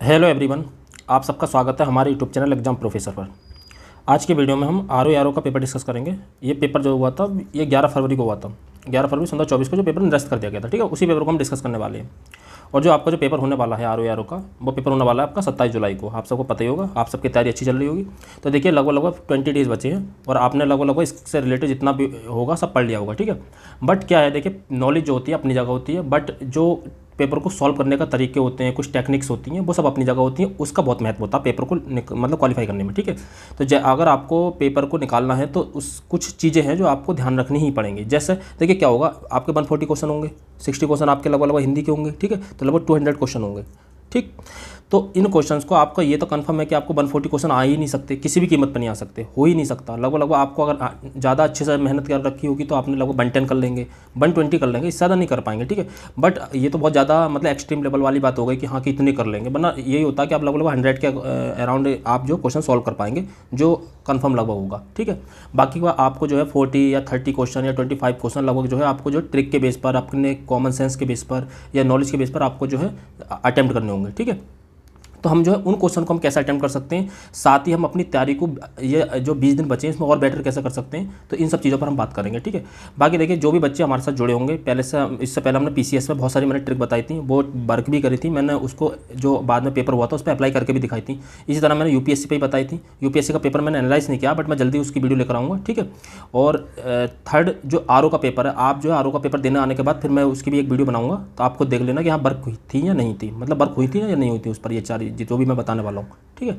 Hello everyone, आप सबका स्वागत है हमारे यूट्यूब चैनल एग्जाम प्रोफेसर पर। आज के वीडियो में हम आर का पेपर डिस्कस करेंगे। ये पेपर जो हुआ था ये 11 फरवरी को हुआ था। 11 फरवरी 2024 को जो पेपर निरस्त कर दिया गया था, ठीक है, उसी पेपर को हम डिस्कस करने वाले हैं। और जो आपका जो पेपर होने वाला है आर का, वो पेपर होने वाला है आपका 27 जुलाई को। आप सबको पता ही होगा, आप सबकी तैयारी अच्छी चल रही होगी। तो देखिए लगभग 20 डेज़ बचे हैं और आपने लगभग इससे रिलेटेड जितना भी होगा सब पढ़ लिया होगा, ठीक है। बट क्या है, देखिए नॉलेज जो होती है अपनी जगह होती है, बट जो पेपर को सॉल्व करने का तरीके होते हैं, कुछ टेक्निक्स होती हैं, वो सब अपनी जगह होती हैं। उसका बहुत महत्व होता है पेपर को मतलब क्वालिफाई करने में, ठीक है। तो अगर आपको पेपर को निकालना है तो उस कुछ चीज़ें हैं जो आपको ध्यान रखनी ही पड़ेंगी। जैसे देखिए क्या होगा, आपके 140 क्वेश्चन होंगे, 60 क्वेश्चन आपके लगभग हिंदी के होंगे, ठीक है। तो लगभग 200 क्वेश्चन होंगे, ठीक। तो इन क्वेश्चंस को आपका ये तो कंफर्म है कि आपको 140 क्वेश्चन आ ही नहीं सकते, किसी भी कीमत पर नहीं आ सकते, हो ही नहीं सकता। लगभग आपको अगर ज़्यादा अच्छे से मेहनत कर रखी होगी तो आपने लगभग 110 कर लेंगे, 120 कर लेंगे, इससे ज़्यादा नहीं कर पाएंगे, ठीक है। बट ये तो बहुत ज़्यादा मतलब एक्सट्रीम लेवल वाली बात हो गई कि हाँ कि इतनी कर लेंगे, वरना यही होता है कि आप लगभग 100 के अराउंड आप जो क्वेश्चन सॉल्व कर पाएंगे, जो कंफर्म लगभग होगा, ठीक है। बाकी का आपको जो है 40 या 30 क्वेश्चन या 25 क्वेश्चन लगभग जो है आपको जो ट्रिक के बेस पर, अपने कॉमन सेंस के बेस पर या नॉलेज के बेस पर आपको जो है अटेम्प्ट करने होंगे, ठीक है। तो हम जो है उन क्वेश्चन को हम कैसे अटेम्प्ट कर सकते हैं, साथ ही हम अपनी तैयारी को ये जो 20 दिन बचे हैं इसमें और बेटर कैसे कर सकते हैं, तो इन सब चीज़ों पर हम बात करेंगे, ठीक है। बाकी देखिए जो भी बच्चे हमारे साथ जुड़े होंगे, पहले से इससे पहले हमने पीसीएस में बहुत सारी मैंने ट्रिक बताई थी, वो वर्क भी करी थी मैंने, उसको जो बाद में पेपर हुआ था उस पर अप्लाई करके भी दिखाई थी। इसी तरह मैंने यूपीएससी पे ही बताई थी। यूपीएससी का पेपर मैंने एनालाइज नहीं किया, बट मैं जल्दी उसकी वीडियो लेकर आऊँगा, ठीक है। और थर्ड जो आर का पेपर है, आप जो है आर का पेपर देने आने के बाद फिर मैं उसकी भी एक वीडियो बनाऊँगा, तो आपको देख लेना कि हाँ वर्क हुई थी या नहीं थी, मतलब वर्क हुई थी या नहीं हुई थी उस पर, ये चार जो भी मैं बताने वाला हूँ, ठीक है।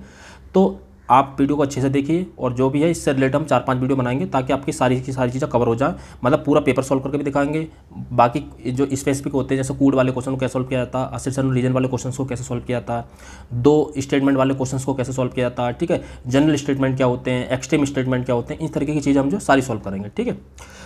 तो आप वीडियो को अच्छे से देखिए और जो भी है इससे रिलेटेड हम 4-5 वीडियो बनाएंगे ताकि आपकी सारी की सारी चीज़ें कवर हो जाए। मतलब पूरा पेपर सॉल्व करके भी दिखाएंगे, बाकी जो स्पेसिफिक होते हैं जैसे कूड वाले क्वेश्चन को कैसे सॉल्व किया जाता है, असर्शन रीजन वाले क्वेश्चन को कैसे सॉल्व किया जाता है, दो स्टेटमेंट वाले क्वेश्चन को कैसे सॉल्व किया जाता है, ठीक है। जनरल स्टेटमेंट क्या होते हैं, एक्सट्रीम स्टेटमेंट क्या होते हैं, इस तरीके की चीज़ें हम जो सारी सॉल्व करेंगे, ठीक है।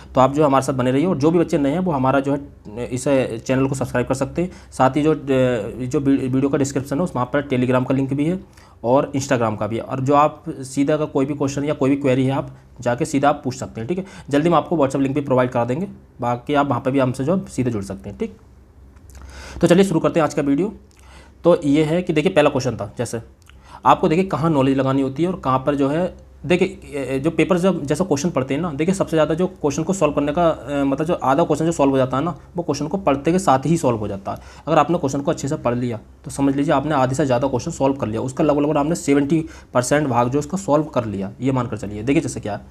तो आप जो हमारे साथ बने रहिए और जो भी बच्चे नए हैं वो हमारा जो है इस चैनल को सब्सक्राइब कर सकते हैं। साथ ही जो वीडियो का डिस्क्रिप्शन है उस वहाँ पर टेलीग्राम का लिंक भी है और इंस्टाग्राम का भी है। और जो आप सीधा अगर कोई भी क्वेश्चन या कोई भी क्वेरी है आप जाके सीधा आप पूछ सकते हैं, ठीक है। जल्दी हम आपको व्हाट्सएप लिंक भी प्रोवाइड करा देंगे, बाकी आप वहाँ पर भी हमसे जो सीधे जुड़ सकते हैं, ठीक। तो चलिए शुरू करते हैं आज का वीडियो। तो ये है कि देखिए पहला क्वेश्चन था, जैसे आपको देखिए कहाँ नॉलेज लगानी होती है और कहाँ पर जो है, देखिए जो पेपर जब जैसा क्वेश्चन पढ़ते हैं ना, देखिए सबसे ज़्यादा जो क्वेश्चन को सॉल्व करने का मतलब जो आधा क्वेश्चन जो सॉल्व हो जाता है ना, वो क्वेश्चन को पढ़ते के साथ ही सॉल्व हो जाता है। अगर आपने क्वेश्चन को अच्छे से पढ़ लिया तो समझ लीजिए आपने आधे से ज़्यादा क्वेश्चन सॉल्व कर लिया, उसका लगभग आपने 70% भाग जो उसका सॉल्व कर लिया, ये मानकर चलिए। देखिए जैसे क्या है,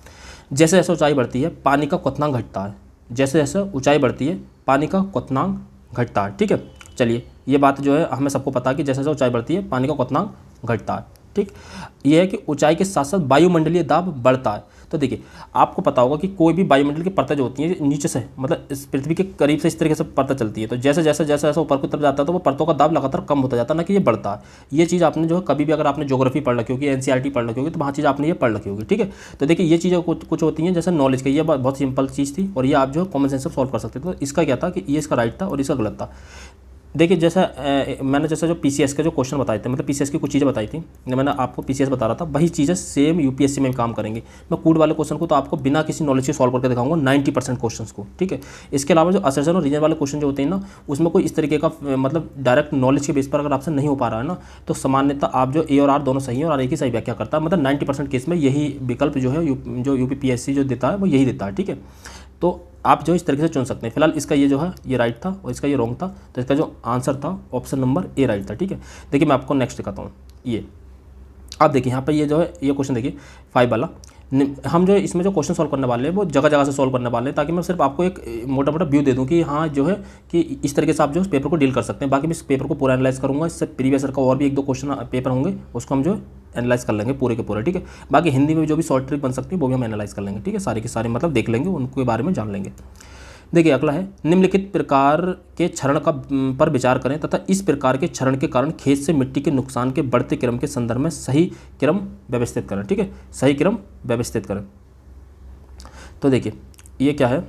जैसे जैसे ऊंचाई बढ़ती है पानी का क्वथनांक घटता है, जैसे जैसे ऊंचाई बढ़ती है पानी का क्वथनांक घटता है, ठीक है। चलिए ये बात जो है हमें सबको पता है कि जैसे जैसे ऊंचाई बढ़ती है पानी का क्वथनांक घटता है, ठीक। ये है कि ऊंचाई के साथ साथ वायुमंडलीय दाब बढ़ता है। तो देखिए आपको पता होगा कि कोई भी वायुमंडल की परतें जो होती हैं नीचे से मतलब इस पृथ्वी के करीब से इस तरीके से परतें चलती है, तो जैसे जैसे जैसे जैसे ऊपर की तरफ जाता है तो वो परतों का दाब लगातार कम होता जाता है, ना कि ये बढ़ता है। ये चीज़ आपने जो है कभी भी अगर आपने ज्योग्राफी पढ़ रखी होगी, एनसीईआरटी पढ़ रखी होगी, तो वहाँ चीज़ आपने ये पढ़ रखी होगी, ठीक है। तो देखिए ये चीज़ें कुछ होती हैं जैसे नॉलेज की, ये बहुत सिंपल चीज़ थी और ये आप जो कॉमन सेंस से सॉल्व कर सकते थे। तो इसका क्या था कि ये इसका राइट था और इसका गलत था। देखिए जैसा मैंने जैसे जो पीसीएस के जो क्वेश्चन बताए थे, मतलब पीसीएस की कुछ चीज़ें बताई थी, मैंने आपको पीसीएस बता रहा था, वही चीज़ें सेम यूपीएससी में काम करेंगे। मैं कूड वाले क्वेश्चन को तो आपको बिना किसी नॉलेज के सॉल्व करके दिखाऊंगा 90% क्वेश्चन को, ठीक है। इसके अलावा जो असर्शन और रीजन वाले क्वेश्चन जो होते हैं ना, उसमें कोई इस तरीके का मतलब डायरेक्ट नॉलेज के बेस पर अगर आपसे नहीं हो पा रहा है ना, तो सामान्यतः आप जो ए और आर दोनों सही है और एक ही सही व्याख्या करता है, मतलब 90% केस में यही विकल्प जो है जो यूपीपीएससी जो देता है वो यही देता है, ठीक है। तो आप जो इस तरीके से चुन सकते हैं। फिलहाल इसका ये जो है ये राइट था और इसका ये रॉन्ग था, तो इसका जो आंसर था ऑप्शन नंबर ए राइट था, ठीक है। देखिए मैं आपको नेक्स्ट दिखाता हूँ। ये आप देखिए यहाँ पर ये जो है ये क्वेश्चन देखिए 5 वाला, हम जो इसमें जो क्वेश्चन सॉल्व करने वाले हैं वो जगह जगह से सॉल्व करने वाले हैं, ताकि मैं सिर्फ आपको एक मोटा मोटा व्यू दे दूँ कि हाँ जो है कि इस तरीके से आप जो इस पेपर को डील कर सकते हैं। बाकी मैं इस पेपर को पूरा एनालाइज करूँगा, इससे प्रीवियस ईयर का और भी 1-2 क्वेश्चन पेपर होंगे उसको हम जो एनालाइज कर लेंगे पूरे के पूरे, ठीक है। बाकी हिंदी में जो भी शॉर्ट ट्रिक बन सकती है वो भी हम एनालाइज कर लेंगे, ठीक है। सारे के सारे मतलब देख लेंगे, उनके बारे में जान लेंगे। देखिए अगला है, निम्नलिखित प्रकार के क्षरण का पर विचार करें तथा इस प्रकार के क्षरण के कारण खेत से मिट्टी के नुकसान के बढ़ते क्रम के संदर्भ में सही क्रम व्यवस्थित करें, ठीक है। सही क्रम व्यवस्थित करें। तो देखिए ये क्या है,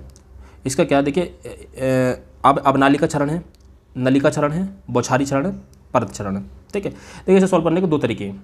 इसका क्या है, देखिए अब नाली का क्षरण है, नली का क्षरण है, बौछारी क्षरण है, परत क्षरण है, ठीक है। देखिए इसे सॉल्व करने के 2 तरीके हैं।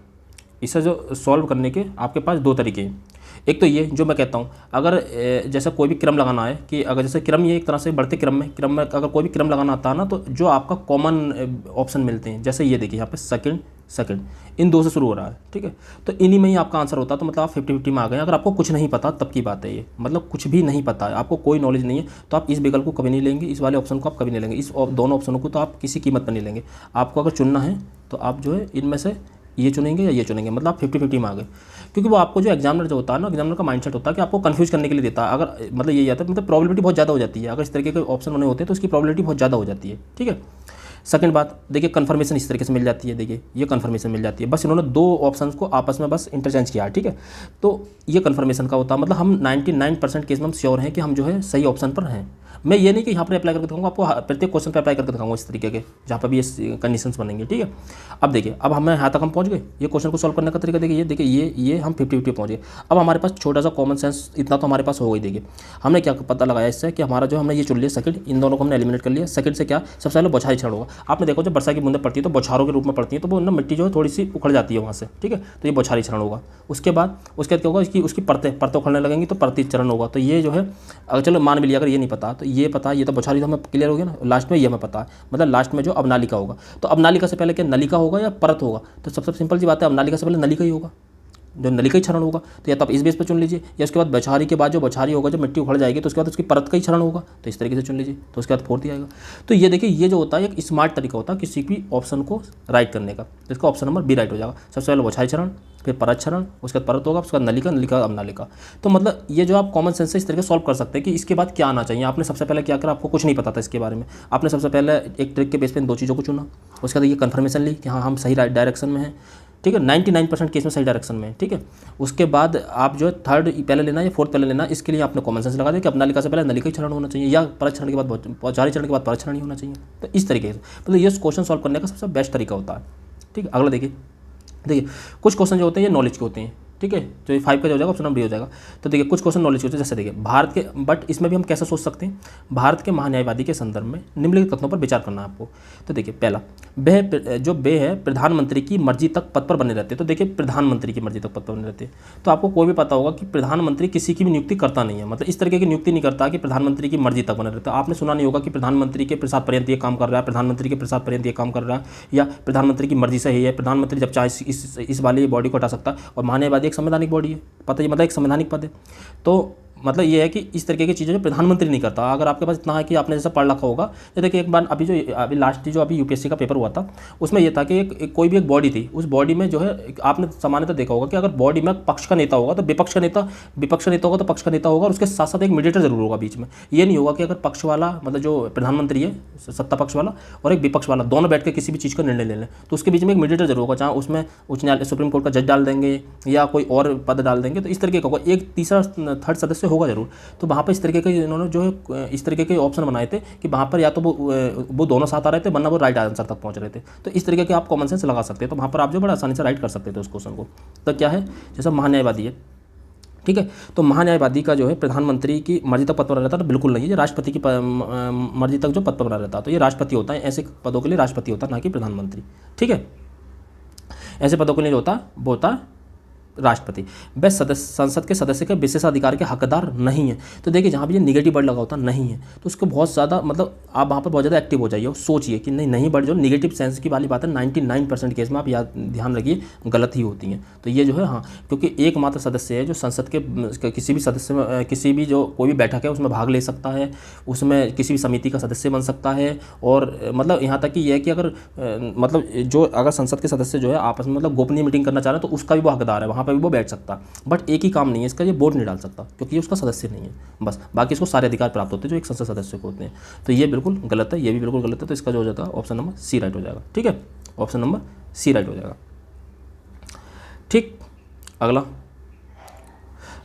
इसे जो सॉल्व करने के आपके पास दो तरीके हैं। एक तो ये जो मैं कहता हूँ, अगर जैसे कोई भी क्रम लगाना है कि अगर जैसे क्रम ये एक तरह से बढ़ते क्रम में अगर कोई भी क्रम लगाना आता है ना, तो जो आपका कॉमन ऑप्शन मिलते हैं, जैसे ये देखिए यहाँ पे सेकंड सेकंड, इन दो से शुरू हो रहा है, ठीक है, तो इन्हीं में ही आपका आंसर होता है। तो मतलब आप 50-50 में आ गए। अगर आपको कुछ नहीं पता तब की बात है ये, मतलब कुछ भी नहीं पता है, आपको कोई नॉलेज नहीं है, तो आप इस विकल्प को कभी नहीं लेंगे, इस वाले ऑप्शन को आप कभी नहीं लेंगे, इस दोनों ऑप्शनों को तो आप किसी कीमत पर नहीं लेंगे। आपको अगर चुनना है तो आप जो है इनमें से ये चुनेंगे या ये चुनेंगे, मतलब आप 50-50 में आ गए। क्योंकि वो आपको जो एग्जामिनर जो होता है ना, एग्जामिनर का माइंडसेट होता है कि आपको कंफ्यूज करने के लिए देता है। अगर मतलब यही आता है, मतलब प्रोबेबिलिटी बहुत ज़्यादा हो जाती है, अगर इस तरीके के ऑप्शन बने होते हैं तो उसकी प्रोबेबिलिटी बहुत ज़्यादा हो जाती है, ठीक है। सेकंड बात देखिए, कन्फर्मेशन इस तरीके से मिल जाती है, देखिए ये कन्फर्मेशन मिल जाती है, बस इन्होंने दो ऑप्शंस को आपस में बस इंटरचेंज किया है, ठीक है। तो ये कन्फर्मेशन का होता है, मतलब हम 99% केस में हम श्योर हैं कि हम जो है सही ऑप्शन पर हैं। मैं ये नहीं कि यहाँ पर अप्लाई करके दिखाऊंगा, आपको प्रत्येक क्वेश्चन पर अप्लाई करके दिखाऊंगा इस तरीके के, जहाँ पर भी ये कंडीशंस बनेंगे, ठीक है। अब देखिए, अब हमें यहाँ तक हम पहुँच गए, ये क्वेश्चन को सॉल्व करने का तरीका देखिए ये हम 50-50 पहुँच गए। अब हमारे पास छोटा सा कॉमन सेंस इतना तो हमारे पास हो गई। देखिए हमने क्या पता लगाया इससे कि हमारा जो हमने ये चुन लिया सेकंड, इन दोनों को हमने एलिमिनेट कर लिया। सेकंड से क्या, सबसे पहले बौछारी क्षण होगा। आपने देखो जब वर्षा की बूंदें पड़ती है तो बौछारों के रूप में पड़ती है, तो वो ना मिट्टी जो है थोड़ी सी उखड़ जाती है वहाँ से, ठीक है, तो ये बौछारी क्षरण होगा। उसके बाद क्या होगा, उसकी परतें उखड़ने लगेंगी तो परती चरण होगा। तो ये जो है, अगर चलो मान भी लिया, अगर ये नहीं पता तो ये पता, ये तो बौछारी तो हमें क्लियर हो गया ना। लास्ट में ये हमें पता है, मतलब लास्ट में जो अवनालिका होगा, तो अवनालिका से पहले क्या नलिका होगा या परत होगा, तो सबसे सिंपल सी बात है, अवनालिका से पहले नलिका ही होगा, जो नलिका ही क्षरण होगा। तो या तो आप इस बेस पर चुन लीजिए, या उसके बाद बौछारी के बाद जो बौछारी होगा, जब मिट्टी उखड़ जाएगी तो उसके बाद उसकी परत का ही क्षरण होगा, तो इस तरीके से चुन लीजिए, तो उसके बाद फोर्थ ही आएगा। तो ये देखिए, ये जो होता है एक स्मार्ट तरीका होता है किसी भी ऑप्शन को राइट करने का। तो इसका ऑप्शन नंबर बी राइट हो जाएगा। सबसे पहले बौछारी क्षरण, फिर परत क्षरण, उसके बाद परत होगा, उसके बाद नलिका अवनालिका। तो मतलब ये जो आप कॉमन सेंस से इस तरीके सॉल्व कर सकते हैं कि इसके बाद क्या आना चाहिए। आपने सबसे पहले क्या करा, आपको कुछ नहीं पता था इसके बारे में, आपने सबसे पहले एक ट्रिक के बेस पर इन दो चीज़ों को चुना, उसके बाद ये कन्फर्मेशन ली कि हाँ हम सही डायरेक्शन में हैं, ठीक है, 99% केस में सही डायरेक्शन में, ठीक है। उसके बाद आप जो है थर्ड पहले लेना या फोर्थ पहले लेना, इसके लिए आपने कॉमन सेंस लगा दिया कि अवनालिका से पहले नलिका ही क्षरण होना चाहिए, या परत क्षरण के बाद बौछारी क्षरण के बाद परत क्षरण ही होना चाहिए। तो इस तरीके से मतलब ये क्वेश्चन सॉल्व करने का सबसे बेस्ट तरीका होता है, ठीक है। अगला देखिए कुछ क्वेश्चन जो होते हैं ये नॉलेज के होते हैं, ठीक है, जो 5 का जो हो जाएगा ऑप्शन नंबर बी हो जाएगा। तो देखिए कुछ क्वेश्चन नॉलेज के होते हैं, जैसे देखिए भारत के, बट इसमें भी हम कैसे सोच सकते हैं, भारत के महान्यायवादी के संदर्भ में निम्नलिखित कथनों पर विचार करना है आपको। तो देखिए पहला, बे है प्रधानमंत्री की मर्जी तक पद पर बने रहते हैं। तो देखिए प्रधानमंत्री की मर्जी तक पद पर बने रहते हैं, तो आपको कोई भी पता होगा कि प्रधानमंत्री किसी की भी नियुक्ति करता नहीं है, मतलब इस तरीके की नियुक्ति नहीं करता कि प्रधानमंत्री की मर्जी तक बने रहता है। आपने सुना नहीं होगा कि प्रधानमंत्री के प्रसाद पर्यंत ये काम कर रहा है, प्रधानमंत्री के प्रसाद पर्यंत ये काम कर रहा है, या प्रधानमंत्री की मर्जी से ही है, प्रधानमंत्री जब चाहे इस वाली बॉडी को हटा सकता है। और महान्यायवादी एक संवैधानिक बॉडी है, पता है, मतलब एक संवैधानिक पद है। तो मतलब ये है कि इस तरीके की चीज़ें जो प्रधानमंत्री नहीं करता। अगर आपके पास इतना है कि आपने जैसा पढ़ रखा होगा, ये देखिए एक बार अभी लास्ट जो अभी यूपीएससी का पेपर हुआ था, उसमें ये था कि कोई भी एक बॉडी थी, उस बॉडी में जो है आपने सामान्यतः देखा होगा कि अगर बॉडी में पक्ष का नेता होगा तो विपक्ष का नेता होगा तो पक्ष का नेता होगा, और उसके साथ साथ एक मीडिएटर जरूर होगा बीच में। ये नहीं होगा कि अगर पक्ष वाला, मतलब जो प्रधानमंत्री है सत्ता पक्ष वाला, और एक विपक्ष वाला, दोनों बैठ के किसी भी चीज़ का निर्णय ले लें, तो उसके बीच में एक मीडिएटर जरूर होगा, जहाँ उसमें उच्च न्यायालय सुप्रीम कोर्ट का जज डाल देंगे या कोई और पद डाल देंगे, तो इस तरीके का होगा, एक तीसरा थर्ड सदस्य होगा जरूर। तो वहाँ पर इस तरीके के इन्होंने जो है इस तरीके के ऑप्शन बनाए थे कि वहाँ पर या तो वो दोनों साथ आ रहे थे, वरना वो राइट आंसर तक पहुँच रहे थे। तो इस तरीके के आप कॉमन सेंस लगा सकते हैं, तो वहाँ पर आप जो बड़ा आसानी से राइट कर सकते थे उस क्वेश्चन को। तो क्या है, जैसे महान्यायवादी है, ठीक है, तो महान्यायवादी का जो है प्रधानमंत्री की मर्जी तक पद पर रहता है, तो बिल्कुल नहीं, ये राष्ट्रपति की मर्जी तक जो पद पर बना रहता है, तो ये राष्ट्रपति होता है, ऐसे पदों के लिए राष्ट्रपति होता है, ना कि प्रधानमंत्री, ठीक है। ऐसे पदों के लिए जो होता है वो होता है राष्ट्रपति। वह संसद के सदस्य के विशेषाधिकार के हकदार नहीं है। तो देखिए जहाँ भी ये निगेटिव वर्ड लगा होता नहीं है, तो उसको बहुत ज़्यादा, मतलब आप वहाँ पर बहुत ज़्यादा एक्टिव हो जाइए और सोचिए कि नहीं वर्ड जो नेगेटिव सेंस की वाली बात है 99% केस में आप ध्यान रखिए गलत ही होती हैं। तो ये जो है, हाँ, क्योंकि एकमात्र सदस्य है जो संसद के किसी भी सदस्य में, किसी भी जो कोई भी बैठक है उसमें भाग ले सकता है, उसमें किसी भी समिति का सदस्य बन सकता है, और मतलब यहाँ तक कि यह है कि अगर मतलब जो अगर संसद के सदस्य जो है आपस में मतलब गोपनीय मीटिंग करना चाह रहे हैं तो उसका भी वो हकदार है, वहाँ पर भी वो बैठ सकता। बट एक ही काम नहीं है इसका, ये वोट नहीं डाल सकता क्योंकि ये उसका सदस्य नहीं है, बस। बाकी इसको सारे अधिकार प्राप्त होते हैं जो एक संसद सदस्य को होते हैं। तो ये बिल्कुल गलत है, ये भी बिल्कुल गलत है। तो इसका जो हो जाता है ऑप्शन नंबर सी राइट हो जाएगा, ठीक है, ऑप्शन नंबर सी राइट हो जाएगा, ठीक। अगला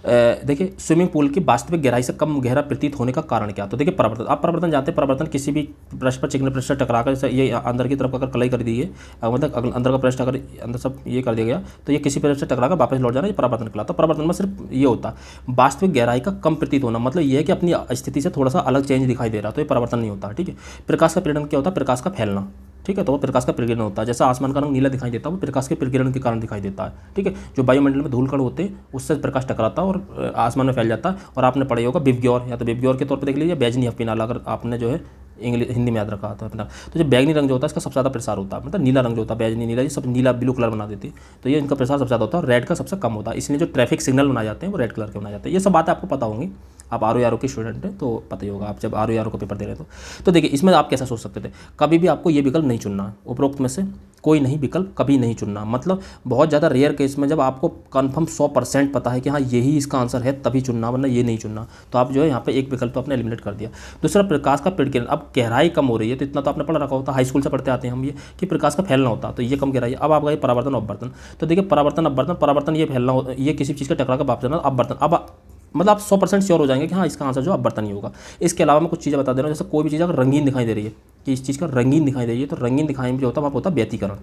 देखिए स्विमिंग पूल की वास्तविक गहराई से कम गहरा प्रतीत होने का कारण क्या। तो देखिए परिवर्तन, आप परिवर्तन जानते हैं, परिवर्तन किसी भी पृष्ठ पर चिकने पृष्ठ से टकराकर, जैसे ये अंदर की तरफ अगर कलाई कर दी है, मतलब अंदर का पृष्ठ अगर अंदर सब ये कर दिया गया तो ये किसी पृष्ठ से टकराकर वापस लौट जाना, ये परिवर्तन कहलाता है। परिवर्तन में सिर्फ ये होता है वास्तविक गहराई का कम प्रतीत होना, मतलब ये है कि अपनी स्थिति से थोड़ा सा अलग चेंज दिखाई दे रहा, तो ये परिवर्तन नहीं होता, ठीक है। प्रकाश का पीड़न क्या होता है, प्रकाश का फैलना, ठीक है, तो वो प्रकाश का प्रकीर्णन होता है। जैसा आसमान का रंग नीला दिखाई देता है वो प्रकाश के प्रकीर्णन के कारण दिखाई देता है। ठीक है, जो वायुमंडल में धूल कण होते हैं उससे प्रकाश टकराता है और आसमान में फैल जाता है। और आपने पढ़ा होगा विबग्योर, या तो विबग्योर के तौर पर देख लीजिए, बैजनी अफ्फीनाल, अगर आपने जो है इंग्लिश हिंदी में याद रखा था अपना। तो जो बैगनी रंग जो होता है इसका सबसे ज़्यादा प्रसार होता है, मतलब नीला रंग जो होता है, बैजनी नीला, ये सब नीला ब्लू कलर बना देती है, तो ये इनका प्रसार सबसे ज़्यादा होता है। और रेड का सबसे कम होता है, इसलिए जो ट्रैफिक सिग्नल बनाए जाते हैं वो रेड कलर के बनाए जाते हैं। ये सब बातें आपको पता होंगी, आप आर के स्टूडेंट हैं तो पता ही होगा, आप जब आर का पेपर दे रहे हैं तो देखिए इसमें आप कैसा सोच सकते थे, कभी भी आपको ये विकल्प नहीं चुनना है, उपरोक्त में से कोई नहीं विकल्प कभी नहीं चुनना। मतलब बहुत ज़्यादा रेयर केस में जब आपको कन्फर्म 100% पता है कि हाँ यही इसका आंसर है तभी चुनना, वरना ये नहीं चुनना। तो आप जो है यहाँ पे एक विकल्प तो आपने एलिमिनेट कर दिया। दूसरा, प्रकाश का प्रकीर्णन, अब गहराई कम हो रही है तो इतना तो आपने पढ़ा रखा होता, हाई स्कूल से पढ़ते आते हैं हम ये कि प्रकाश का फैलना होता, तो ये कम गहराई है। अब आप गए परावर्तन अपवर्तन, तो देखिए परावर्तन अपवर्तन, परावर्तन ये फैलना, ये किसी चीज़ का टकरा कर वापस जाना, अपवर्तन, अब मतलब आप 100% श्योर हो जाएंगे कि हाँ इसका आंसर जो अपवर्तन ही होगा। इसके अलावा मैं कुछ चीज़ें बता दे रहा हूँ, जैसे कोई भी चीज़ अगर रंगीन दिखाई दे रही है कि इस चीज़ का रंगीन दिखाई दे रही है, तो रंगीन दिखाई में जो होता है वहाँ पर होता है व्यतिकरण।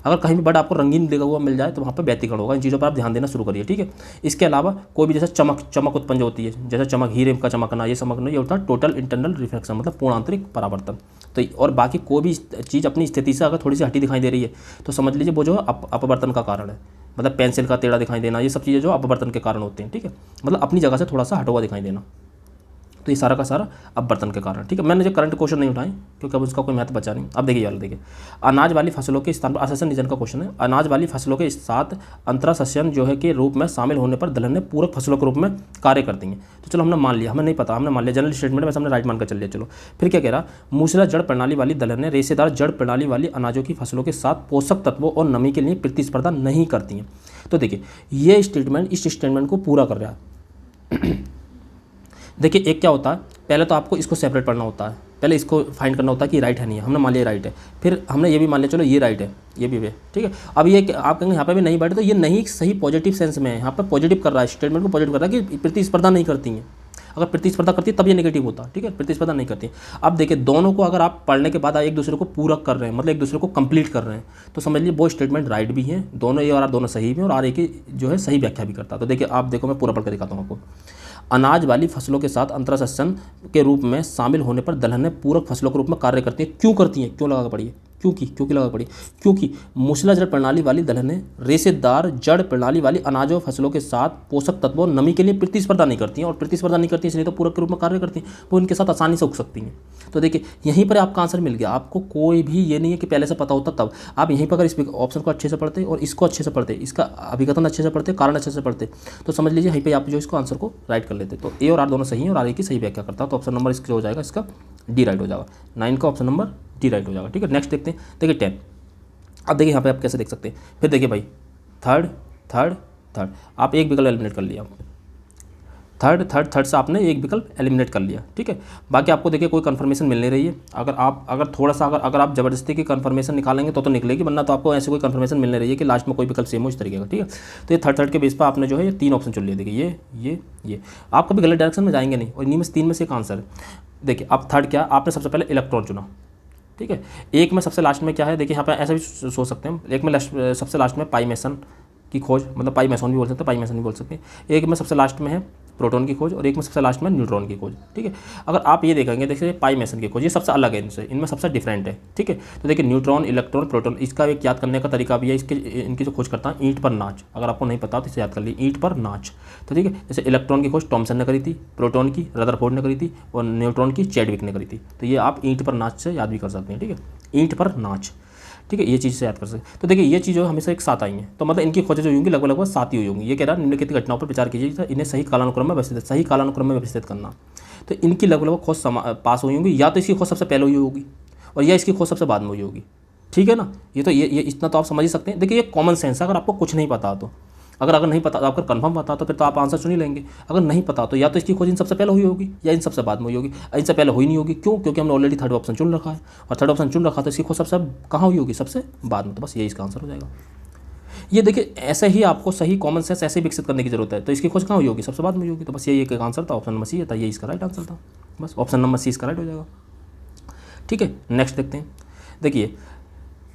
अगर कहीं भी बट आपको रंगीन दिखा हुआ मिल जाए तो वहाँ पर व्यतिकरण होगा। इन चीज़ों पर आप ध्यान देना शुरू करिए। ठीक है, इसके अलावा कोई भी जैसे चमक उत्पन्न जो होती है, जैसे चमक, हीरे का चमकना, ये चमकना, ये होता है टोटल इंटरनल रिफ्लेक्शन, मतलब पूर्ण आंतरिक परावर्तन। तो और बाकी कोई भी चीज़ अपनी स्थिति से अगर थोड़ी सी हटी दिखाई दे रही है तो समझ लीजिए वो जो है अपवर्तन का कारण है। मतलब पेंसिल का टेढ़ा दिखाई देना, ये सब चीज़ें जो अपवर्तन के कारण होते हैं। ठीक है, मतलब अपनी जगह से थोड़ा सा हटा हुआ दिखाई देना, तो ये सारा का सारा अपवर्तन के कारण। ठीक है, मैंने जो करंट क्वेश्चन नहीं उठाए क्योंकि अब उसका कोई महत्व बचा नहीं। अब देखिए, देखिए अनाज वाली फसलों के स्थान पर आसंजन निजन का क्वेश्चन है। अनाज वाली फसलों के साथ अंतरासंजन जो है कि रूप में शामिल होने पर दलहनें पूरक फसलों के रूप में कार्य करती हैं। तो चलो हमने मान लिया, हमें नहीं पता, हमने मान लिया जनरल स्टेटमेंट में, हमने राइट मान कर चल लिया। चलो फिर क्या कह रहा, मूसला जड़ प्रणाली वाली दलहनें रेशेदार जड़ प्रणाली वाली अनाजों की फसलों के साथ पोषक तत्वों और नमी के लिए प्रतिस्पर्धा नहीं करती हैं। तो देखिए ये स्टेटमेंट इस स्टेटमेंट को पूरा कर रहा है। देखिए एक क्या होता है, पहले तो आपको इसको सेपरेट पढ़ना होता है, पहले इसको फाइंड करना होता है कि राइट है नहीं है, हमने मान लिया राइट है, फिर हमने ये भी मान लिया चलो ये राइट है, ये भी है। ठीक है, अब ये आप कहेंगे यहाँ पे भी नहीं बैठे, तो ये नहीं सही पॉजिटिव सेंस में है, यहाँ पर पॉजिटिव कर रहा है, स्टेटमेंट को पॉजिटिव कर रहा है कि प्रतिस्पर्धा नहीं करती हैं। अगर प्रतिस्पर्धा करती है तब ये नेगेटिव होता। ठीक है, प्रतिस्पर्धा नहीं करती। अब देखिए दोनों को अगर आप पढ़ने के बाद एक दूसरे को पूरक कर रहे हैं, मतलब एक दूसरे को कंप्लीट कर रहे हैं, तो समझ लीजिए वो स्टेटमेंट राइट भी है, दोनों ये और दोनों सही भी हैं, और आर ए की जो है सही व्याख्या भी करता है। तो देखिए आप देखो, मैं पूरा पढ़ कर दिखाता हूँ आपको। अनाज वाली फसलों के साथ अंतरासंजन के रूप में शामिल होने पर दलहनें पूरक फसलों के रूप में कार्य करती हैं। क्यों करती हैं, क्यों लगा पड़िए, क्योंकि लगा पड़ी, क्योंकि मूसला जड़ प्रणाली वाली दलहनें रेशेदार जड़ प्रणाली वाली अनाजों फसलों के साथ पोषक तत्वों नमी के लिए प्रतिस्पर्धा नहीं करती हैं, और प्रतिस्पर्धा नहीं करती इसलिए तो पूरक के रूप में कार्य करती हैं, वो इनके साथ आसानी से उग सकती हैं। तो देखिए यहीं पर आपका आंसर मिल गया। आपको कोई भी ये नहीं है कि पहले से पता होता तब, आप यहीं पर अगर इस ऑप्शन को अच्छे से पढ़ते और इसको अच्छे से पढ़ते, इसका अभिकथन अच्छे से पढ़ते, कारण अच्छे से पढ़ते, तो समझ लीजिए यहीं पर आप जो इसको आंसर को राइट कर लेते। तो ए और आर दोनों सही हैं और आर ए की सही व्याख्या करता है। तो ऑप्शन नंबर इसका हो जाएगा, इसका डी राइट हो जाएगा, 9 का ऑप्शन नंबर डी राइट हो जाएगा। ठीक है, नेक्स्ट देखते हैं। देखिए 10, अब देखिए यहाँ पे आप कैसे देख सकते हैं। फिर देखिए भाई थर्ड आप एक विकल्प एलिमिनेट कर लिया, थर्ड से आपने एक विकल्प एलिमिनेट कर लिया। ठीक है, बाकी आपको देखिए कोई कंफर्मेशन मिल नहीं रही है। अगर थोड़ा सा अगर आप जबरदस्ती की कंफर्मेशन निकालेंगे तो निकलेगी, वरना तो आपको ऐसे कोई कंफर्मेशन मिल नहीं रही है कि लास्ट में कोई विकल्प सेम हो इस तरीके का। ठीक है, तो ये थर्ड के बेस पर आपने जो है ये 3 ऑप्शन चुन लिए। देखिए ये आप कभी गलत डायरेक्शन में जाएंगे नहीं, और इन्हीं में से 3 में से एक आंसर है। देखिए अब थर्ड क्या, आपने सबसे पहले इलेक्ट्रॉन चुना। ठीक है, एक में सबसे लास्ट में क्या है, देखिए यहाँ पे ऐसा भी सोच सकते हैं, एक में सबसे लास्ट में पाई मेसन की खोज, मतलब पाई मेसन भी बोल सकते हैं, पाई मेसन भी बोल सकते हैं। एक में सबसे लास्ट में है प्रोटॉन की खोज, और एक में सबसे लास्ट में न्यूट्रॉन की खोज। ठीक है, अगर आप ये देखेंगे, देखिए पाई मेसन की खोज ये सबसे अलग है इनसे, इनमें सबसे डिफरेंट है। ठीक है, तो देखिए न्यूट्रॉन, इलेक्ट्रॉन, प्रोटॉन, इसका एक याद करने का तरीका भी है। इनकी जो खोज करता है ईंट पर नाच, अगर आपको नहीं पता तो इसे याद कर लीजिए, ईंट पर नाच। तो ठीक है, जैसे इलेक्ट्रॉन की खोज टॉमसन ने करी थी, प्रोटॉन की रदरफोर्ड ने करी थी, और न्यूट्रॉन की चैडविक ने करी थी। तो ये आप ईंट पर नाच से याद भी कर सकते हैं। ठीक है, ईंट पर नाच। ठीक है, ये चीज़ से याद कर सकते। तो देखिए ये चीज़ें हमेशा एक साथ आई हैं, तो मतलब इनकी खोजें जो होंगी लगभग साथ ही होंगी। ये कह रहा है निम्नलिखित घटनाओं पर विचार कीजिए, तो इन्हें सही कालानुक्रम में व्यवस्थित करना। तो इनकी लगभग खोज पास हुई होंगी, या तो इसकी खोज सबसे पहले हुई होगी और या इसकी खोज सबसे बाद में हुई होगी। ठीक है ना, ये तो ये इतना तो आप समझ ही सकते हैं। देखिए ये कॉमन सेंस है, अगर आपको कुछ नहीं पता तो, अगर नहीं पता, अगर कंफर्म पता तो फिर तो आप आंसर चुन ही लेंगे। अगर नहीं पता तो या तो इसकी खोज इन सबसे पहले हुई होगी या इन सबसे बाद में हुई होगी। इनसे पहले हुई नहीं होगी, क्यों? क्योंकि हमने ऑलरेडी थर्ड ऑप्शन चुन रखा है, और थर्ड ऑप्शन चुन रखा तो इसकी खोज सबसे कहाँ हुई होगी, सबसे बाद में। तो बस यही इसका आंसर हो जाएगा। ये देखिए ऐसे ही आपको सही कॉमन सेंस ऐसे ही विकसित करने की जरूरत है। तो इसकी खोज कहाँ हुई होगी, सबसे बाद में हुई होगी। तो बस यही एक आंसर था, ऑप्शन नंबर सी था, यही इसका राइट आंसर था। बस ऑप्शन नंबर सी इसका राइट हो जाएगा। ठीक है, नेक्स्ट देखते हैं। देखिए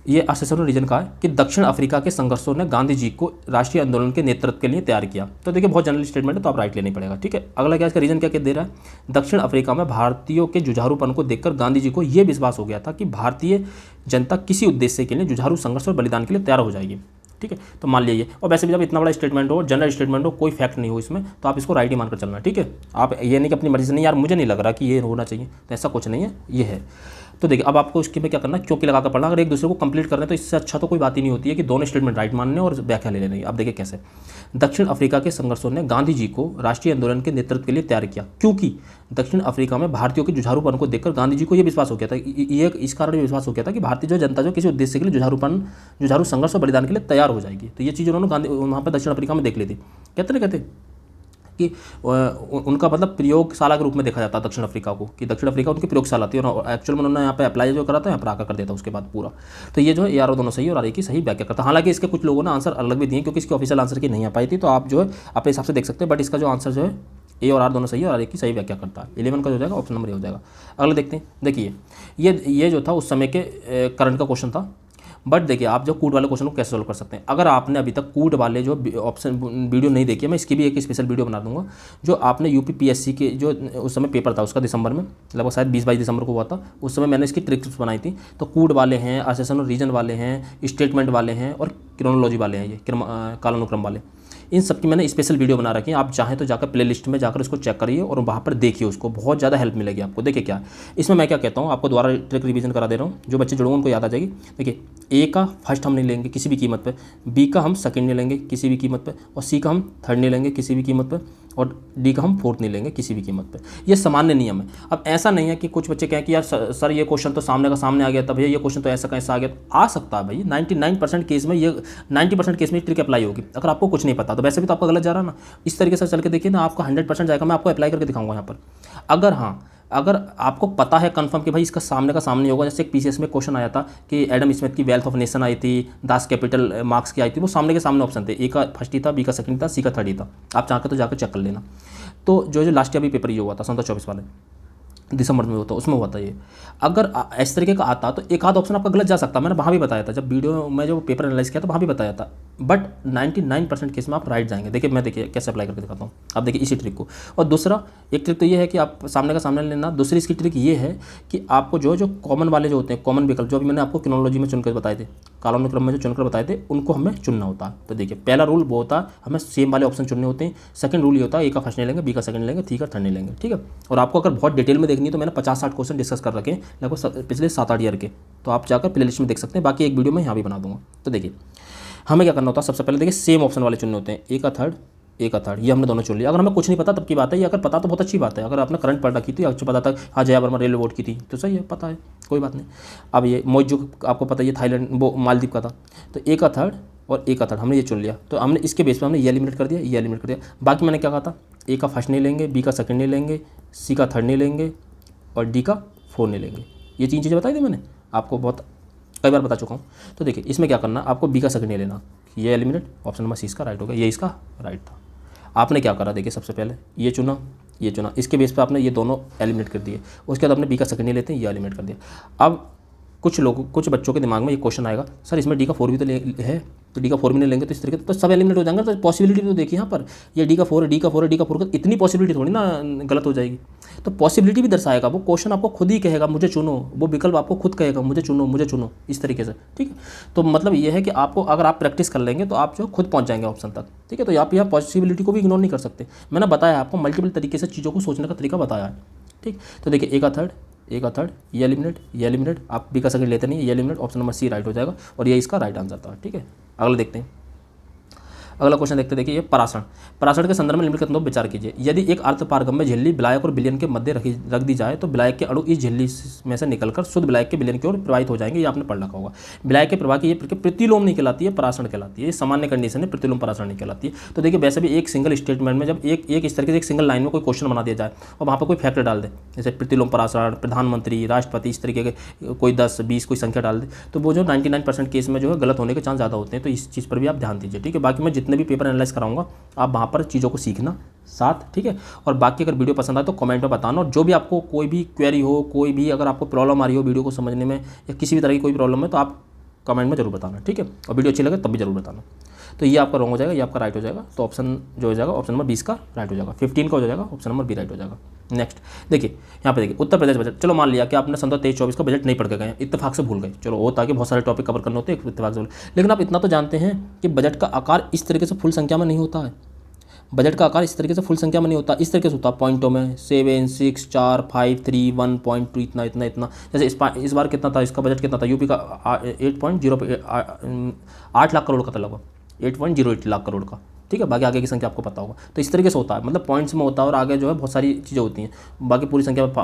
ये असेसर रीजन का है कि दक्षिण अफ्रीका के संघर्षों ने गांधी जी को राष्ट्रीय आंदोलन के नेतृत्व के लिए तैयार किया। तो देखिए बहुत जनरल स्टेटमेंट है, तो आप राइट लेना ही पड़ेगा। ठीक है, अगला क्या इसका रीजन क्या दे रहा है, दक्षिण अफ्रीका में भारतीयों के जुझारूपन को देखकर गांधी जी को यह विश्वास हो गया था कि भारतीय जनता किसी उद्देश्य के लिए जुझारू संघर्ष और बलिदान के लिए तैयार हो जाएगी। ठीक है, तो मान लीजिए, और वैसे भी जब इतना बड़ा स्टेटमेंट हो, जनरल स्टेटमेंट हो, कोई फैक्ट नहीं हो इसमें, तो आप इसको राइट ही मानकर चलना। ठीक है, आप ये नहीं कि अपनी मर्जी से नहीं यार मुझे नहीं लग रहा कि ये होना चाहिए, तो ऐसा कुछ नहीं है, ये है। तो देखिए अब आपको इसके में क्या करना है, क्योंकि लगाकर पढ़ना। अगर एक दूसरे को कंप्लीट करना है तो इससे अच्छा तो कोई बात ही नहीं होती है कि दोनों स्टेटमेंट राइट मानने और व्याख्या ले लेनी। अब देखिए कैसे, दक्षिण अफ्रीका के संघर्षों ने गांधी जी को राष्ट्रीय आंदोलन के नेतृत्व के लिए तैयार किया, क्योंकि दक्षिण अफ्रीका में भारतीयों के जुझारूपन को देखकर गांधी जी को यह विश्वास हो गया था, ये इस कारण विश्वास हो गया था कि भारतीय जो जनता जो किसी उद्देश्य के लिए जुझारू संघर्ष और बलिदान के लिए तैयार हो जाएगी। तो ये चीज़ उन्होंने गांधी वहाँ पर दक्षिण अफ्रीका में देख ली थी। कहते कि उनका मतलब प्रयोगशाला के रूप में देखा जाता है दक्षिण अफ्रीका को, कि दक्षिण अफ्रीका उनकी प्रयोगशाला थी और एक्चुअल में उन्होंने यहाँ पे अप्लाई जो करा था यहाँ पर आकर कर देता उसके बाद पूरा। तो ये जो है यार दोनों सही और आर की सही व्याख्या करता है। हालांकि इसके कुछ लोगों ने आंसर अलग भी दिए क्योंकि इसके ऑफिशियल आंसर की नहीं आ पाई थी, तो आप जो है अपने हिसाब से देख सकते हैं, बट इसका जो आंसर जो है ए और आर दोनों सही है और आर की सही व्याख्या करता है। 11 का जो हो जाएगा ऑप्शन नंबर ए हो जाएगा। अगला देखते हैं, देखिए ये जो था उस समय के करंट का क्वेश्चन था, बट देखिए आप जो कूट वाले क्वेश्चन को कैसे सोल्व कर सकते हैं। अगर आपने अभी तक कूट वाले जो ऑप्शन वीडियो नहीं देखी है, मैं इसकी भी एक स्पेशल वीडियो बना दूंगा। जो आपने यूपीपीएससी के जो उस समय पेपर था उसका दिसंबर में, लगभग शायद 20-22 दिसंबर को हुआ था, उस समय मैंने इसकी ट्रिक्स बनाई थी। तो कूट वाले हैं, असेसन और रीजन वाले हैं, स्टेटमेंट वाले हैं और क्रोनोलॉजी वाले हैं, ये कालानुक्रम वाले, इन सब की मैंने स्पेशल वीडियो बना रखी है। आप चाहें तो जाकर प्लेलिस्ट में जाकर उसको चेक करिए और वहाँ पर देखिए, उसको बहुत ज़्यादा हेल्प मिलेगी आपको। देखिए क्या इसमें मैं क्या कहता हूँ, आपको दोबारा ट्रिक रिवीजन करा दे रहा हूँ, जो बच्चे जुड़ेंगे उनको याद आ जाएगी। देखिए ए का फर्स्ट हम नहीं लेंगे किसी भी कीमत पे, बी का हम सेकंड नहीं लेंगे किसी भी कीमत पे, और सी का हम थर्ड नहीं लेंगे किसी भी कीमत पे, और डी का हम फोर्थ नहीं लेंगे किसी भी कीमत पे। ये सामान्य नियम है। अब ऐसा नहीं है कि कुछ बच्चे कहें कि यार सर ये क्वेश्चन तो सामने का सामने आ गया, तब ये क्वेश्चन तो ऐसा कैसा आ गया। आ सकता है भाई, 99% केस में ये 90% केस में ट्रिक अप्लाई होगी। अगर आपको कुछ नहीं पता तो वैसे भी तो आपका गलत जा रहा है ना। इस तरीके से चल के देखिए ना, आपका 100% जाएगा। मैं आपको अप्लाई करके दिखाऊंगा यहाँ पर। अगर आपको पता है कंफर्म कि भाई इसका सामने का सामने होगा, जैसे एक पीसीएस में क्वेश्चन आया था कि एडम स्मिथ की वेल्थ ऑफ नेशन आई थी, दास कैपिटल मार्क्स की आई थी, वो सामने के सामने ऑप्शन थे। ए का फर्स्ट ही था, बी का सेकंड था, सी का थर्ड ही था। आप चाहते तो जाकर चेक कर लेना। तो जो लास्ट ईयर भी पेपर ये हुआ था 2024 वाले दिसंबर में होता, उसमें हुआ था ये। अगर इस तरीके का आता तो एक आध ऑप्शन आपका गलत जा सकता, मैंने वहाँ भी बताया था जब वीडियो में जो पेपर एनालाइज किया तो वहाँ भी बताया था। बट 99% केस में आप राइट जाएंगे। देखिए कैसे अप्लाई करके दिखाता हूँ। आप देखिए इसी ट्रिक को। और दूसरा एक ट्रिक तो ये है कि आप सामने का सामने लेना। दूसरी इसकी ट्रिक ये है कि आपको जो कॉमन वाले जो होते हैं, कॉमन विकल्प जो अभी मैंने आपको क्रोनोलॉजी में चुनकर बताए थे, कालानुक्रम में जो चुनकर बताए थे, उनको हमें चुनना होता है। तो देखिए पहला रूल वो होता है हमें सेम वाले ऑप्शन चुनने होते हैं। सेकंड रूल ये होता है ए का फर्स्ट नहीं लेंगे, बी का सेकंड लेंगे, सी का थर्ड नहीं लेंगे। ठीक है, और आपको अगर बहुत डिटेल में देखनी है तो मैंने 50-60 क्वेश्चन डिस्कस कर रखे हैं लगभग पिछले 7-8 ईयर के, तो आप जाकर प्लेलिस्ट में देख सकते हैं। बाकी एक वीडियो में यहाँ भी बना दूंगा। तो देखिए हमें क्या करना होता है, सबसे पहले देखिए सेम ऑप्शन वाले चुनने होते हैं, ए का थर्ड, ये हमने दोनों चुन लिया। अगर हमें कुछ नहीं पता तब की बात है, ये अगर पता तो बहुत अच्छी बात है। अगर आपने करंट पढ़ रखी थी, अच्छा पता था हाँ जया वर्मा रेलवे बोर्ड की थी, तो सही है, पता है, कोई बात नहीं। अब ये मोइजू आपको पता है ये थाईलैंड वो मालदीव का था, तो ए का थर्ड और ए का थर्ड हमने ये चुन लिया। तो हमने इसके बेस पर हमने ये एलिमिनेट कर दिया, ये एलिमिनेट कर दिया। बाकी मैंने क्या कहा था, ए का फर्स्ट नहीं लेंगे, बी का सेकंड नहीं लेंगे, सी का थर्ड नहीं लेंगे और डी का फोर्थ नहीं लेंगे। ये 3 चीज़ें बताई थी मैंने आपको, बहुत कई बार बता चुका हूँ। तो देखिए इसमें क्या करना, आपको बी का सेकंड नहीं लेना, ये एलिमिनेट, ऑप्शन नंबर सी इसका राइट हो गया, ये इसका राइट था। आपने क्या करा, देखिए सबसे पहले ये चुना, इसके बेस पे आपने ये दोनों एलिमिनेट कर दिए। उसके बाद आपने बी का सेकंड नहीं लेते हैं, ये एलिमिनेट कर दिया। अब कुछ बच्चों के दिमाग में ये क्वेश्चन आएगा, सर इसमें डी का 4 भी तो है, तो डी का 4 भी नहीं लेंगे तो इस तरीके तो सब एलिमिनेट हो जाएंगे। तो पॉसिबिलिटी तो देखिए यहाँ पर, ये डी का 4 है, डी का 4 है, डी का 4 का इतनी पॉसिबिलिटी थोड़ी ना गलत हो जाएगी। तो पॉसिबिलिटी भी दर्शाएगा वो क्वेश्चन, आपको खुद ही कहेगा मुझे चुनो, वो विकल्प आपको खुद कहेगा मुझे चुनो, इस तरीके से। ठीक है, तो मतलब ये है कि आपको अगर आप प्रैक्टिस कर लेंगे तो आप जो खुद पहुँच जाएंगे ऑप्शन तक। ठीक है, तो आप यहाँ पॉसिबिलिटी को भी इग्नोर नहीं कर सकते। मैंने बताया आपको मल्टीपल तरीके से चीज़ों को सोचने का तरीका बताया है। ठीक, तो देखिए ए का थर्ड, ये एलिमिनेट, आप बी का सेकंड लेते नहीं, ये eliminate, option number C right हो जाएगा और ये इसका राइट आंसर था। ठीक है, अगला देखते हैं। अगला क्वेश्चन देखते देखिए, ये पराशरण के संदर्भ में निम्नलिखित दो विचार कीजिए। यदि एक अर्धपारगम्य झिल्ली विलायक और विलयन के मध्य रख दी जाए तो विलायक के अणु इस झिल्ली में से निकलकर शुद्ध विलायक के विलयन की ओर प्रवाहित हो जाएंगे। ये आपने पढ़ रखा होगा। विलायक के प्रवाह की ये प्रतिलोम नहीं कहलाती है, पराशरण कहलाती है। ये सामान्य कंडीशन है, प्रतिलोम पराशरण नहीं कहलाती है। तो देखिए वैसे भी एक सिंगल स्टेटमेंट में जब एक इस तरीके से एक सिंगल लाइन में कोई क्वेश्चन बना दिया जाए और वहाँ पर कोई फैक्टर डाल दे, जैसे प्रतिलोम पराशरण, प्रधानमंत्री, राष्ट्रपति, इस तरीके के कोई 10-20 कोई संख्या डाल दे, तो वो जो 99% केस में जो है गलत होने के चांस ज़्यादा होते हैं। तो इस चीज़ पर भी आप ध्यान दीजिए। ठीक है, बाकी मैं जितने भी पेपर एनालाइज कराऊंगा आप वहाँ पर चीज़ों को सीखना साथ। ठीक है, और बाकी अगर वीडियो पसंद आए तो कमेंट में बताना। और जो भी आपको कोई भी क्वेरी हो, कोई भी अगर आपको प्रॉब्लम आ रही हो वीडियो को समझने में या किसी भी तरह की कोई प्रॉब्लम है, तो आप कमेंट में जरूर बताना, ठीक है। और वीडियो अच्छी लगे तब भी जरूर बताना। तो ये आपका रॉन्ग हो जाएगा, ये आपका राइट हो जाएगा। तो ऑप्शन जो हो जाएगा ऑप्शन नंबर 20 का राइट हो जाएगा। 15 का हो जाएगा ऑप्शन नंबर बी राइट हो जाएगा। नेक्स्ट देखिए यहाँ पे देखिए उत्तर प्रदेश बजट। चलो मान लिया कि आपने 23-24 का बजट नहीं पढ़ के गए, इत्तेफाक से भूल गए। चलो वो ताकि बहुत सारे टॉपिक कवर करने होते हैं, इत्तेफाक से भूल। लेकिन आप इतना तो जानते हैं कि बजट का आकार इस तरीके से फुल संख्या में नहीं होता है। बजट का आकार इस तरीके से फुल संख्या में नहीं होता, इस तरीके से होता है पॉइंटों में 7, 6, 4, 5, 3, 1.2 इतना इतना इतना। जैसे इस बार कितना था, इसका बजट कितना था यूपी का 8 लाख करोड़ का था, लगभग 8.08 लाख करोड़ का, ठीक है। बाकी आगे की संख्या आपको पता होगा। तो इस तरीके से होता है, मतलब पॉइंट्स में होता है और आगे जो है बहुत सारी चीज़ें होती हैं। बाकी पूरी संख्या में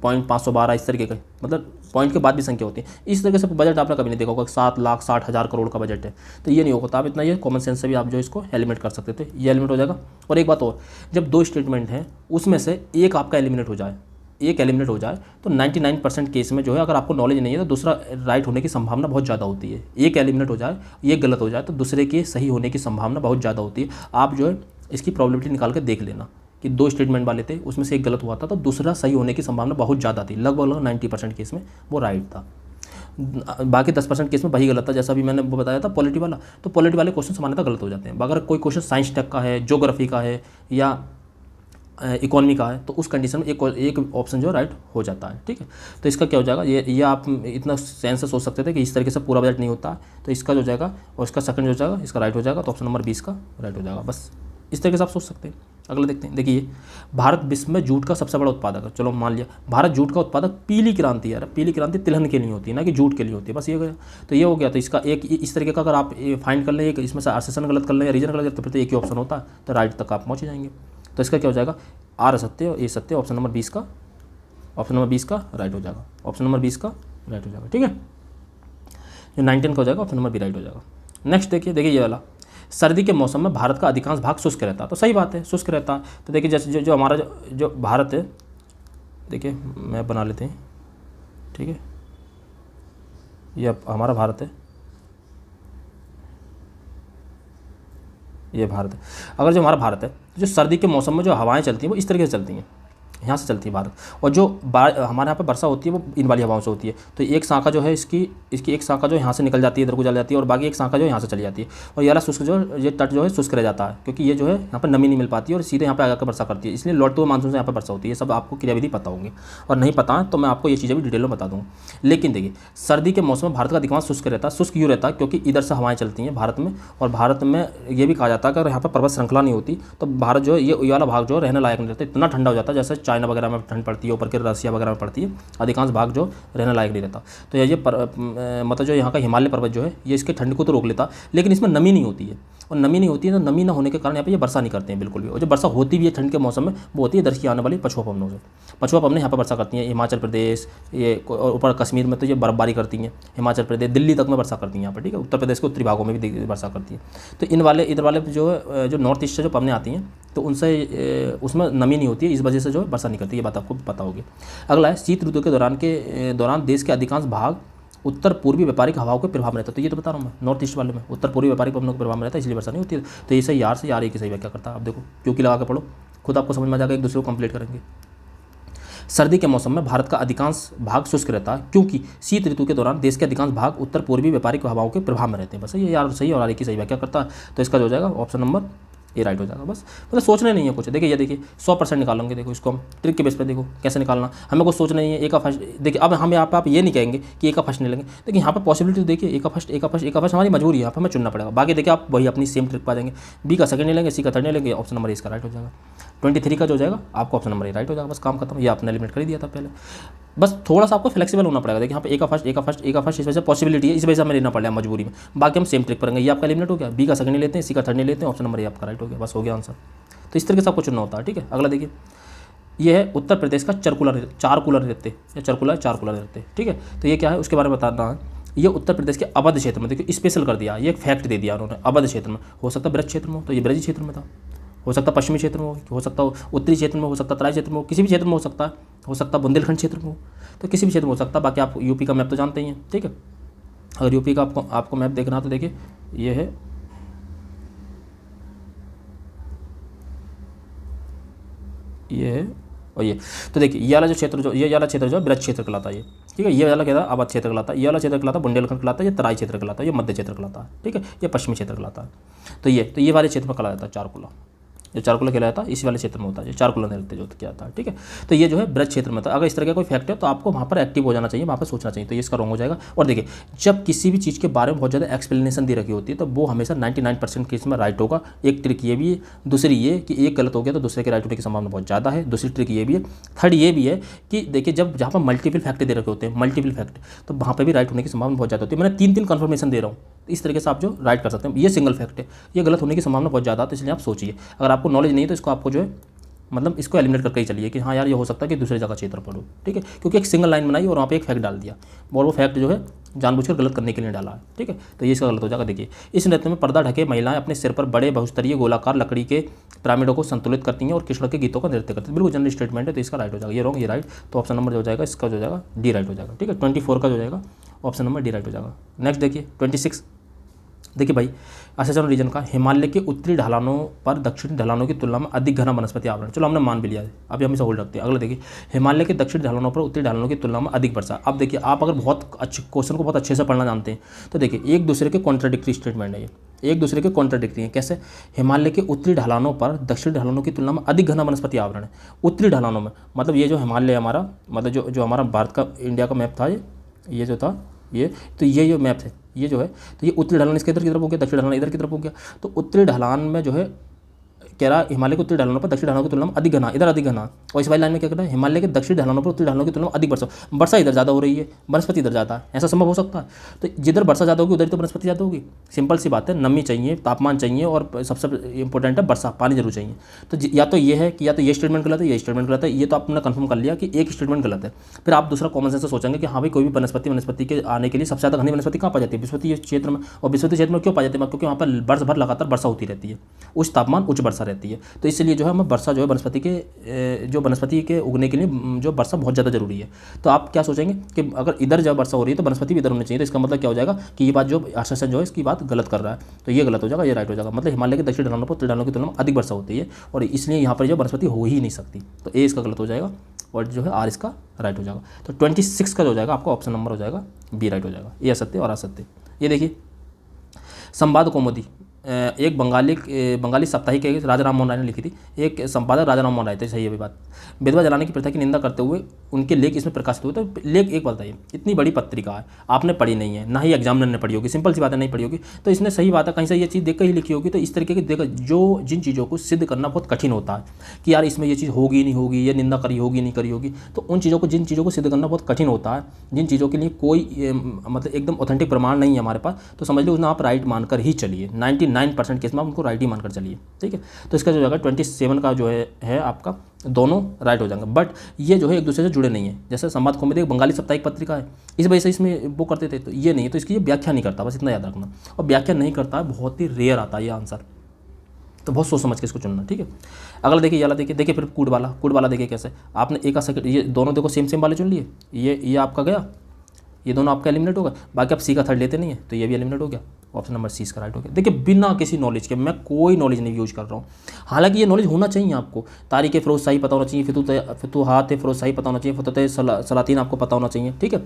पॉइंट 512 इस तरीके का, मतलब पॉइंट के बाद भी संख्या होती है। इस तरीके से बजट आपने कभी नहीं देखा होगा 7,60,000 करोड़ का बजट है, तो ये नहीं होता। आप इतना ये कॉमन सेंस से भी आप जो इसको एलिमिनेट कर सकते थे, ये एलिमिनेट हो जाएगा। और एक बात और, जब 2 स्टेटमेंट हैं उसमें से एक आपका एलिमिनेट हो जाए, एक एलिमिनेट हो जाए तो 99% केस में जो है अगर आपको नॉलेज नहीं है तो दूसरा राइट होने की संभावना बहुत ज़्यादा होती है। एक एलिमिनेट हो जाए, एक गलत हो जाए तो दूसरे के सही होने की संभावना बहुत ज़्यादा होती है। आप जो है इसकी प्रॉबिलिटी निकाल के देख लेना कि 2 स्टेटमेंट वाले थे, उसमें से एक गलत हुआ था तो दूसरा सही होने की संभावना बहुत ज़्यादा थी। लगभग 90% केस में वो राइट था, बाकी 10% केस में वही गलत था। जैसा भी मैंने वो बताया था पॉलिटी वाला, तो पॉलिटी वाले क्वेश्चन सामान्यतः गलत हो जाते हैं। अगर कोई क्वेश्चन साइंस टेक का है, ज्योग्राफी का है या इकोनॉमी का है तो उस कंडीशन में एक ऑप्शन जो राइट हो जाता है, ठीक है। तो इसका क्या हो जाएगा, ये आप इतना सेंस से सोच सकते थे कि इस तरीके से पूरा बजट नहीं होता। तो इसका जो जाएगा और इसका सेकंड जो जाएगा इसका राइट हो जाएगा। तो ऑप्शन नंबर 20 का राइट हो जाएगा। बस इस तरीके से आप सोच सकते हैं। अगला देखते हैं। देखिए भारत विश्व में जूट का सबसे बड़ा उत्पादक है। चलो मान लिया भारत जूट का उत्पादक। पीली क्रांति, यार पीली क्रांति तिलहन के लिए होती है ना कि जूट के लिए होती है, बस ये गया। तो ये हो गया। तो इसका एक इस तरीके का अगर आप फाइंड कर लें, एक इसमें से आर्सेसन गलत कर लें या रीजन गलत करते, फिर तो एक ही ऑप्शन होता है, तो राइट तक आप पहुँच जाएंगे। तो इसका क्या हो जाएगा, आर सत्य और ए सत्य, ऑप्शन नंबर 20 का, ऑप्शन नंबर 20 का राइट हो जाएगा। ऑप्शन नंबर 20 का राइट हो जाएगा, ठीक है। जो 19 का हो जाएगा ऑप्शन नंबर बी राइट हो जाएगा। नेक्स्ट देखिए ये वाला, सर्दी के मौसम में भारत का अधिकांश भाग शुष्क रहता है। तो सही बात है, शुष्क रहता है। तो देखिए जैसे जो हमारा जो भारत है, देखिए मैप बना लेते हैं, ठीक है। ये हमारा भारत है, ये भारत है। अगर जो हमारा भारत है, जो सर्दी के मौसम में जो हवाएं चलती हैं वो इस तरीके से चलती हैं, यहाँ से चलती है भारत। और जो हमारे यहाँ पे वर्षा होती है वो इन वाली हवाओं से होती है। तो एक शाखा जो है इसकी एक शाखा जो यहाँ से निकल जाती है, इधर को चल जाती है, और बाकी एक शाखा जो यहाँ से चली जाती है। और ये वाला शुष्क जो ये तट जो है शुष्क रह जाता है, क्योंकि ये जो है यहाँ पर नमी नहीं मिल पाती है और सीधे यहाँ पे आकर वर्षा करती है। इसलिए लौटते हुए मानसून से यहाँ पर वर्षा होती है। सब आपको क्रियाविधि पता होंगे, और नहीं पता है तो मैं आपको ये चीज़ें भी डिटेल में बता दूँगा। लेकिन देखिए सर्दी के मौसम में भारत का अधिकांश शुष्क रहता है। शुष्क यूँ रहता है क्योंकि इधर से हवाएं चलती हैं भारत में, और भारत में ये भी कहा जाता है कि अगर यहाँ पर पर्वत श्रृंखला नहीं होती तो भारत जो है ये वाला भाग जो रहने लायक नहीं रहता, इतना ठंडा हो जाता है। जैसे चाइना वगैरह में ठंड पड़ती है, ऊपर के रसिया वगैरह में पड़ती है, अधिकांश भाग जो रहने लायक नहीं रहता। तो ये मतलब जो यहाँ का हिमालय पर्वत जो है ये इसके ठंड को तो रोक लेता, लेकिन इसमें नमी नहीं होती है। और नमी नहीं होती है तो नमी ना होने के कारण यहाँ पे ये वर्षा नहीं करते हैं बिल्कुल भी। और जो वर्षा होती भी है ठंड के मौसम में वो होती है इधर की आने वाली पछुआ पवनों से। पछुआ पवनें यहाँ पर वर्षा करती हैं, हिमाचल प्रदेश, ये ऊपर कश्मीर में तो ये बर्फबारी करती हैं, हिमाचल प्रदेश दिल्ली तक में वर्षा करती हैं यहाँ पर, ठीक है। उत्तर प्रदेश के उत्तरी भागों में भी वर्षा करती है। तो इधर वाले जो नॉर्थ ईस्ट से जो पवनें आती हैं तो उनसे उसमें नमी नहीं होती है, इस वजह से जो वर्षा नहीं करती, ये बात आपको पता होगी। अगला है शीत ऋतु के दौरान देश के अधिकांश भाग उत्तर पूर्वी व्यापारिक हवाओं के प्रभाव में रहता है। तो ये तो बता रहा हूँ मैं, नॉर्थ ईस्ट वाले में उत्तर पूर्वी व्यापारिक पवनों के प्रभाव में रहता है, इसलिए वर्षा नहीं होती है। तो ये सही यार से यार एक ही सही व्याख्या करता है। आप देखो क्योंकि लगा के पढ़ो, खुद आपको समझ में आ जाएगा, एक दूसरे को कंप्लीट करेंगे। सर्दी के मौसम में भारत का अधिकांश भाग शुष्क रहता है क्योंकि शीत ऋतु के दौरान देश के अधिकांश भाग उत्तर पूर्वी व्यापारिक हवाओं के प्रभाव में रहते हैं। बस ये यार सही और एक ही सही व्याख्या करता है। तो इसका जो हो जाएगा ऑप्शन नंबर ये राइट हो जाएगा। बस मतलब सोचना नहीं है कुछ। देखिए ये देखिए 100% निकालेंगे। देखो इसको हम ट्रिक के बेस पे देखो कैसे निकालना, हमें कुछ सोचना नहीं है। ए का फर्स्ट देखिए, अब हम यहाँ पे आप ये नहीं कहेंगे कि ए का फर्स्ट नहीं लेंगे। देखिए यहाँ पे पॉसिबिलिटी देखिए, ए का फर्स्ट हमारी मजबूरी है, यहाँ पर हमें चुनना पड़ेगा। बाकी देखिए आप वही अपनी सेम ट्रिक पा जाएंगे। बी का सेकंड नहीं लेंगे, सी का थर्ड नहीं लेंगे, ऑप्शन नंबर इसका राइट हो जाएगा। 23 का जो हो जाएगा आपको ऑप्शन नंबर ए राइट हो जाएगा। बस काम खत्म। ये आपने एलिमिनेट कर ही दिया था पहले। बस थोड़ा सा आपको फ्लेक्सिबल होना पड़ेगा। देखिए यहाँ पे ए का फर्स्ट इस वजह से पॉसिबिलिटी है, इस वजह से हमें लेना पड़ रहा है मजबूरी में। बाकी हम सेम ट्रिक करेंगे। ये आपका एलिमिनेट हो गया। बी का सेकंड नहीं लेते हैं, सी का थर्ड नहीं लेते हैं, ऑप्शन नंबर ए आपका राइट हो गया। बस हो गया आंसर। तो इस तरीके से आपको चुनना होता है, ठीक है। अगला देखिए ये है उत्तर प्रदेश का चार कूलर नृत्य या चार कूलर नृत्य, ठीक है। तो ये क्या है उसके बारे में बताना है। ये उत्तर प्रदेश के अवध क्षेत्र में, देखिए स्पेशल कर दिया, ये एक फैक्ट दे दिया उन्होंने। अवध क्षेत्र में हो सकता है ब्रज क्षेत्र में हो, तो ये ब्रज क्षेत्र में था। हो सकता है पश्चिमी क्षेत्र में हो सकता है उत्तरी क्षेत्र में हो सकता है तराई क्षेत्र में हो, किसी भी क्षेत्र में हो सकता है बुंदेलखंड क्षेत्र में हो, तो किसी भी क्षेत्र में हो सकता है। बाकी आप यूपी का मैप तो जानते ही हैं, ठीक है। अगर यूपी का आपको मैप देखना तो देखिए ये है, ये है और ये तो देखिए ये वाला क्षेत्र जो ब्रज क्षेत्र कहलाता है ये, ठीक है। ये वाला क्या था, अवध क्षेत्र कहलाता है। ये वाला क्षेत्र कहलाता है बुंदेलखंड कहलाता है। ये तराई क्षेत्र कहलाता है। ये मध्य क्षेत्र कहलाता है, ठीक है। ये पश्चिमी क्षेत्र कहलाता है। तो ये वाले क्षेत्र में कहलाता है चारकुला। जो चारकुला कहलाता है इसी वाले क्षेत्र में होता है, जो चारकुला नृत्य जो क्या था, ठीक है। तो ये जो है ब्रज क्षेत्र में था। अगर इस तरह का कोई फैक्ट है तो आपको वहाँ पर एक्टिव हो जाना चाहिए, वहाँ पर सोचना चाहिए। तो ये इसका रॉन्ग हो जाएगा। और देखिए जब किसी भी चीज़ के बारे में बहुत ज़्यादा एक्सप्लेनेशन दे रखी होती है तो वो हमेशा 99% केस में राइट होगा। एक ट्रिक ये भी है, दूसरी ये कि एक गलत हो गया तो दूसरे के राइट होने की संभावना बहुत ज़्यादा है। दूसरी ट्रिक ये भी है। थर्ड ये भी है कि देखिए जब जहाँ पर मल्टीपल फैक्ट दे रखे होते हैं, मल्टीपल फैक्ट, तो वहाँ पर भी राइट होने की संभावना बहुत ज़्यादा होती है। मैंने 3 कन्फर्मेशन दे रहा हूँ, इस तरीके से आप जो राइट कर सकते हैं। ये सिंगल फैक्ट है, ये गलत होने की संभावना बहुत ज़्यादा है, तो इसलिए आप सोचिए। अगर आपको नॉलेज नहीं है तो इसको आपको जो है मतलब इसको एलिमिनेट करके ही चलिए कि हाँ यार ये हो सकता है कि दूसरी जगह क्षेत्र पढ़ो, ठीक है। क्योंकि एक सिंगल लाइन बनाई और वहाँ पे एक फैक्ट डाल दिया और वो फैक्ट जो है जानबूझकर गलत करने के लिए डाला है, ठीक है। तो ये इसका गलत हो जाएगा। देखिए इस नृत्य में पर्दा ढके महिलाएं अपने सिर पर बड़े बहुस्तरीय गोलाकार लकड़ी के पिरामिडों को संतुलित करती हैं और कृष्ण के गीतों का नृत्य करती हैं। बिल्कुल जनरल स्टेटमेंट है, तो इसका राइट हो जाएगा। ये रॉन्ग, ये राइट। तो ऑप्शन नंबर जो हो जाएगा इसका जो हो जाएगा डी राइट हो जाएगा, ठीक है। 24 का जो हो जाएगा ऑप्शन नंबर डी राइट हो जाएगा। नेक्स्ट देखिए 26। देखिए भाई असहचरण रीजन का हिमालय के उत्तरी ढलानों पर दक्षिणी ढलानों की तुलना में अधिक घना वनस्पति आवरण। चलो हमने मान भी लिया है, अभी हम इसे होल्ड रखते हैं। अगला देखिए हिमालय के दक्षिणी ढलानों पर उत्तरी ढलानों की तुलना में अधिक वर्षा। अब देखिए आप अगर बहुत अच्छे क्वेश्चन को बहुत अच्छे से पढ़ना जानते हैं तो देखिए एक दूसरे के कॉन्ट्राडिक्टरी स्टेटमेंट है ये, एक दूसरे के कॉन्ट्राडिक्टरी हैं। कैसे? हिमालय के उत्तरी ढलानों पर दक्षिणी ढलानों की तुलना में अधिक घना वनस्पति आवरण है। उत्तरी ढलानों में मतलब ये जो हिमालय हमारा मतलब जो हमारा भारत का इंडिया का मैप था ये जो था ये, तो ये जो मैप है ये जो है, तो ये उत्तरी ढलान इसके इधर की तरफ हो गया, दक्षिण ढलान इधर की तरफ हो गया। तो उत्तरी ढलान में जो है कह रहा हिमालय के उत्तरी ढलानों पर दक्षिण ढलानों की तुलना में अधिक घना, इधर अधिक घना। और इस वाली लाइन में क्या कर रहा है, हिमालय के दक्षिण ढलानों पर उत्तरी ढलानों की तुलना में अधिक वर्षा, वर्षा इधर ज़्यादा हो रही है, वनस्पति इधर ज़्यादा है। ऐसा संभव हो सकता है? तो जिधर वर्षा ज़्यादा होगी उधर तो वनस्पति ज़्यादा होगी। सिंपल सी बात है, नमी चाहिए, तापमान चाहिए और सबसे इंपॉर्टेंट है वर्षा, पानी जरूर चाहिए। तो या तो ये है कि या तो ये स्टेटमेंट गलत है, ये स्टेटमेंट गलत है। ये तो आपने कंफर्म कर लिया कि एक स्टेटमेंट गलत है। फिर आप दूसरा कॉमन सेंस से सोचेंगे कि हाँ भाई कोई भी वनस्पति के आने के लिए सबसे ज़्यादा घनी वनस्पति कहाँ पाई जाती है? विस्फीतीय क्षेत्र में। और विस्फीतीय क्षेत्र में क्यों पाई जाती है? क्योंकि वहाँ पर वर्ष भर लगातार वर्षा होती रहती है, उच्च तापमान उच्च वर्षा रहती है। तो इसलिए जो है वर्षा जो है वनस्पति के उगने के लिए जो वर्षा बहुत ज़्यादा जरूरी है। तो आप क्या सोचेंगे कि अगर इधर जब वर्षा हो रही है तो वनस्पति भी इधर होनी चाहिए। तो इसका मतलब क्या हो जाएगा कि ये बात जो आश्वासन जो है इसकी बात गलत कर रहा है, तो ये गलत हो जाएगा, ये राइट हो जाएगा। मतलब हिमालय के दक्षिण ढलानों पर उत्तरी ढलानों की तुलना में अधिक वर्षा होती है और इसलिए यहाँ पर जो वनस्पति हो ही नहीं सकती। तो ए इसका गलत हो जाएगा और जो है आर इसका राइट हो जाएगा। तो 26 का जो हो जाएगा आपका ऑप्शन नंबर हो जाएगा बी राइट हो जाएगा। ये असत्य और असत्य। ये देखिए संवाद कौमुदी एक बंगाली साप्ताहिक एक राजा राम मोहन राय ने लिखी थी। एक संपादक राजा राम मोहन राय थे, सही है भी बात। विधवा जलाने की प्रथा की निंदा करते हुए उनके लेख इसमें प्रकाशित हुए। तो लेख एक बताइए, इतनी बड़ी पत्रिका है, आपने पढ़ी नहीं है, ना ही एग्जामिनर ने पढ़ी होगी, सिंपल सी बात है नहीं पढ़ी होगी। तो इसने सही बात है कहीं से ये चीज़ देख कर ही लिखी होगी। तो इस तरीके की देखो जो जिन चीज़ों को सिद्ध करना बहुत कठिन होता है कि यार इसमें ये चीज़ होगी नहीं होगी, ये निंदा करी होगी नहीं करी होगी, तो उन चीज़ों को जिन चीज़ों को सिद्ध करना बहुत कठिन होता है, जिन चीज़ों के लिए कोई मतलब एकदम ऑथेंटिक प्रमाण नहीं है हमारे पास, तो समझ लो आप राइट मानकर ही चलिए। 99% केस में उनको राइट ही मानकर चलिए, ठीक है। तो इसका जो जाएगा 27 का जो है आपका दोनों राइट हो जाएंगे। बट ये जो है एक दूसरे से जुड़े नहीं है। जैसे संवाद कौमुदी एक बंगाली साप्ताहिक पत्रिका है, इस वजह से इसमें वो करते थे, तो ये नहीं है। तो इसकी ये व्याख्या नहीं करता, बस इतना याद रखना। और व्याख्या नहीं करता है, बहुत ही रेयर आता है ये आंसर, तो बहुत सोच समझ के इसको चुनना, ठीक है। अगला देखिए ये वाला देखिए फिर कूड वाला देखिए कैसे आपने एक सेकंड ये दोनों देखो सेम वाले चुन लिए। ये आपका गया, ये दोनों आपका एलिमिनेट होगा। बाकी आप सी का थर्ड लेते नहीं है तो ये भी एलिमिनेट हो गया। ऑप्शन नंबर सी इसका राइट हो गया। देखिए बिना किसी नॉलेज के, मैं कोई नॉलेज नहीं यूज कर रहा हूँ, हालांकि ये नॉलेज होना चाहिए आपको। तारीख फिरोज शाही पता होना चाहिए, फितूहात फिरोज शाही पता होना चाहिए, फतह सलातीन आपको पता होना चाहिए, ठीक है।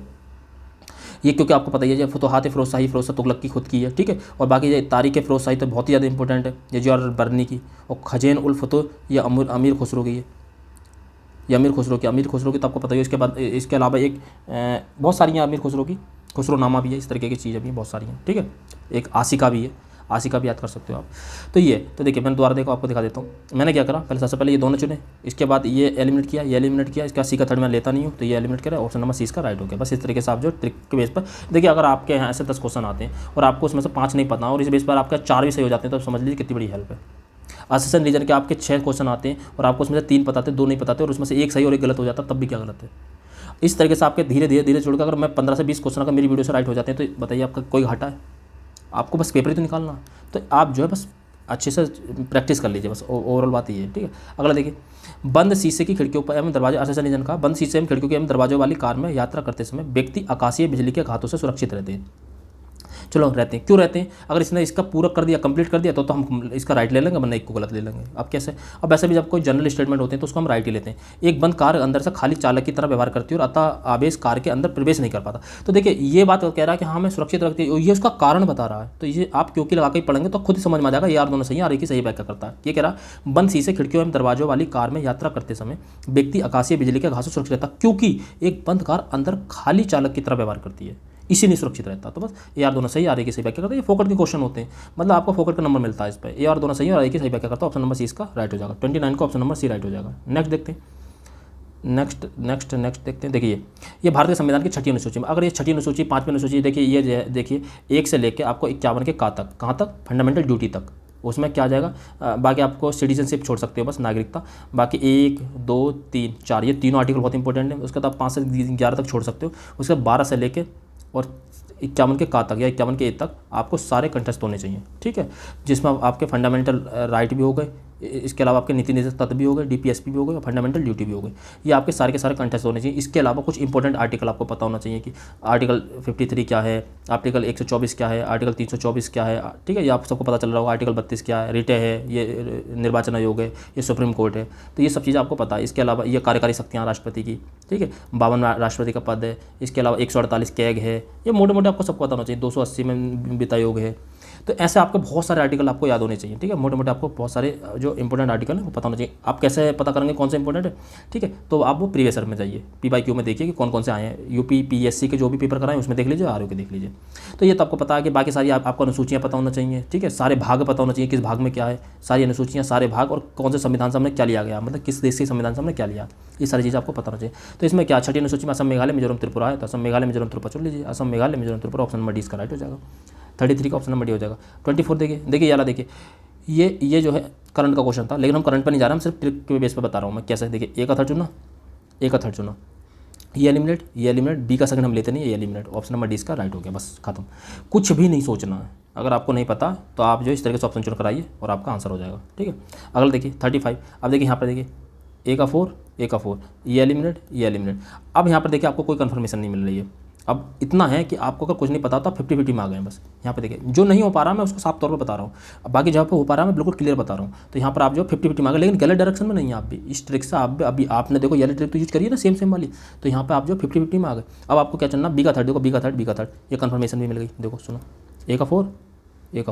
ये क्योंकि आपको पता ही है फतूहात फिरोज शाही तुगलक की खुद की है, ठीक है। और बाकी ये तारीख फिरोज शाही तो बहुत ही ज़्यादा इंपॉर्टेंट है, ये जो बर्नी की। और खजैन उल फतूह ये अमीर खुसरो की है, ये अमीर खुसरो की तो आपको पता ही है। इसके बाद इसके अलावा एक बहुत सारी हैं अमीर खुसरो की, खुसरोनामा भी है, इस तरीके की चीज़ें भी बहुत सारी हैं, ठीक है। एक आशिका भी है, आशिका भी याद कर सकते हो आप। तो ये तो देखिए मैंने दोबारा देखो आपको दिखा देता हूँ। मैंने क्या करा, पहले सबसे पहले ये दोनों चुने, इसके बाद ये एलिमिनेट किया, ये एलिमिनेट किया, इसका सी का थर्ड मैं लेता नहीं हूँ तो ये एलिमिनेट करा। ऑप्शन नंबर सी इसका राइट हो गया। बस इस तरीके से आप जो ट्रिक के बेस पर देखिए, अगर आपके यहाँ ऐसे 10 क्वेश्चन आते हैं और आपको उसमें से 5 नहीं पता और इस बेस पर आपका 4 भी सही हो जाते हैं तो समझ लीजिए कितनी बड़ी हेल्प है। असहचरण रीजन के आपके 6 क्वेश्चन आते हैं और आपको उसमें से 3 पता थे, 2 नहीं पता थे और उसमें से एक सही और एक गलत हो जाता, तब भी क्या गलत है। इस तरीके से आपके धीरे धीरे छोड़कर अगर मैं 15 से 20 क्वेश्चन अगर मेरी वीडियो से राइट हो जाते हैं तो बताइए आपका कोई घाटा है? आपको बस पेपर ही तो निकालना है, तो आप जो है बस अच्छे से प्रैक्टिस कर लीजिए, बस ओवरऑल बात ये है, ठीक है। अगला देखिए बंद शीशे की खिड़कियों पर एवं दरवाजे, असहचरण रीजन का बंद शीशे एवं खिड़कियों के एवं दरवाजों वाली कार में यात्रा करते समय व्यक्ति आकाशीय बिजली के घातों से सुरक्षित रहते हैं। चलो रहते हैं, क्यों रहते हैं? अगर इसने इसका पूरा कर दिया, कंप्लीट कर दिया तो हम इसका राइट ले लेंगे, वरना एक को गलत ले लेंगे। अब कैसे? अब वैसे भी जब कोई जनरल स्टेटमेंट होते हैं तो उसको हम राइट ही लेते हैं। एक बंद कार अंदर से खाली चालक की तरह व्यवहार करती है और अतः आवेश कार के अंदर प्रवेश नहीं कर पाता। तो देखिए ये बात कह रहा है कि हाँ मैं सुरक्षित रखती है, ये उसका कारण बता रहा है। तो ये आप क्योंकि लगा के पढ़ेंगे तो खुद ही समझ में आ जाएगा, यार दोनों सही, आर की सही व्याख्या करता है। ये कह रहा बंद शीशे, खिड़कियों एवं दरवाजों वाली कार में यात्रा करते समय व्यक्ति आकाशीय बिजली के घासों सुरक्षित रहता, क्योंकि एक बंद कार अंदर खाली चालक की तरह व्यवहार करती है, इसी नहीं सुरक्षित रहता। तो बस ए आर दोनों सही, आर की सही व्याख्या करता है। ये फोकट के क्वेश्चन होते हैं, मतलब आपको फोकट का नंबर मिलता है इस पर। ए आर दोनों सही और आर की सही व्याख्या करता है। ऑप्शन नंबर सी इसका राइट हो जाएगा। 29 को ऑप्शन नंबर सी राइट हो जाएगा। नेक्स्ट देखते हैं, नेक्स्ट देखते हैं। देखिए ये भारतीय संविधान की छठी अनुसूची में, अगर ये छठी अनुसूची, 5वीं अनुसूची, देखिए ये देखिए 1 से लेकर आपको 51 के कहाँ तक फंडामेंटल ड्यूटी तक, उसमें क्या आ जाएगा? बाकी आपको सिटीजनशिप छोड़ सकते हो, बस नागरिकता। बाकी 1, 2, 3, 4 ये तीनों आर्टिकल बहुत इंपॉर्टेंट है। उसके बाद आप 5 से 11 तक छोड़ सकते हो। उसके बाद 12 से लेके और 51 के का तक या 51 के ए तक आपको सारे कंटेस्ट होने चाहिए, ठीक है, जिसमें आपके फंडामेंटल राइट भी हो गए, इसके अलावा आपके नीति निर्देशक तत्व भी हो गए, डीपीएसपी भी हो गए और फंडामेंटल ड्यूटी भी हो गई। ये आपके सारे के सारे कंटेस्ट होने चाहिए। इसके अलावा कुछ इंपॉर्टेंट आर्टिकल आपको पता होना चाहिए कि आर्टिकल 53 क्या है, आर्टिकल 124 क्या है, आर्टिकल 324 क्या है, ठीक है, ये आप सबको पता चल रहा होगा। आर्टिकल 32 क्या है, रिटे है, ये निर्वाचन आयोग है, ये सुप्रीम कोर्ट है, तो ये सब चीज़ें आपको पता है। इसके अलावा ये कार्यकारी शक्तियाँ राष्ट्रपति की, ठीक है, 52 राष्ट्रपति का पद है। इसके अलावा 148 कैग है, ये मोटे मोटे आपको सबको पता होना चाहिए। 280 में वित्त आयोग है। तो ऐसे आपके बहुत सारे आर्टिकल आपको याद होने चाहिए, ठीक है, मोटे मोटे आपको बहुत सारे जो इंपॉर्टेंट आर्टिकल है वो पता होना चाहिए। आप कैसे पता करेंगे कौन से इंपॉर्टेंट है, ठीक है, तो आप वो प्रीवियस ईयर में जाइए, PYQ में देखिए कि कौन कौन से आए हैं। यूपी PSC के जो भी पेपर कराएं उसमें देख लीजिए, RO के देख लीजिए। तो ये तो आपको पता है कि बाकी सारी आपको अनुसूचियाँ पता होना चाहिए, ठीक है, सारे भाग पता होना चाहिए, किस भाग में क्या है, सारी अनुसूचियाँ, सारे भाग और कौन से संविधान से हमने क्या लिया गया, मतलब किस देश के संविधान से हमने क्या लिया, ये सारी चीज़ें आपको पता होना चाहिए। तो इसमें क्या छठी अनुसूची में असम, मेघालय, मिजोरम, त्रिपुरा है, तो असम, मेघालय, मिजोरम, त्रिपुरा चुन लीजिए। Assam, Meghalaya, Mizoram, Tripura option number D इसका राइट हो जाएगा। 33 का ऑप्शन नंबर डी हो जाएगा। 24 देखिए यार, देखिए ये जो है करंट का क्वेश्चन था, लेकिन हम करंट पर नहीं जा रहे, हम सिर्फ ट्रिक के बेस पर बता रहा हूँ मैं कैसे। देखिए ए का थर्ड चुना, ए का थर्ड चुना, ये एलिमिनेट, बी का सेकंड हम लेते नहीं, ये एलिमिनेट, ऑप्शन नंबर डी इसका राइट हो गया, बस खत्म। कुछ भी नहीं सोचना है। अगर आपको नहीं पता तो आप जो इस तरीके से ऑप्शन चुन कर आइए और आपका आंसर हो जाएगा, ठीक है। अगला देखिए 35। अब देखिए यहाँ पर देखिए ए का 4, ये एलिमिनेट। अब यहाँ पर देखिए आपको कोई कन्फर्मेशन नहीं मिल रही है। अब इतना है कि आपको अगर कुछ नहीं पता तो आप 50-50 में आ गए बस। यहाँ पे देखिए जो नहीं हो पा रहा मैं उसको साफ तौर पे बता रहा हूँ, अब बाकी जहाँ पे हो पा रहा है मैं बिल्कुल क्लियर बता रहा हूँ। तो यहाँ पर आप जो 50-50 में आ गए, लेकिन गलत डायरेक्शन में नहीं है। आप भी इस ट्रिक से आप भी, अभी आपने देखो ये ट्रिक तो यूज करिए ना सेम वाली, तो यहाँ पर आप जो 50-50 में आ गए। अब आपको क्या चलना, बी का थर्ड, देखो बी का थर्ड, ये कन्फर्मेशन भी मिल गई। देखो सुनो, ए का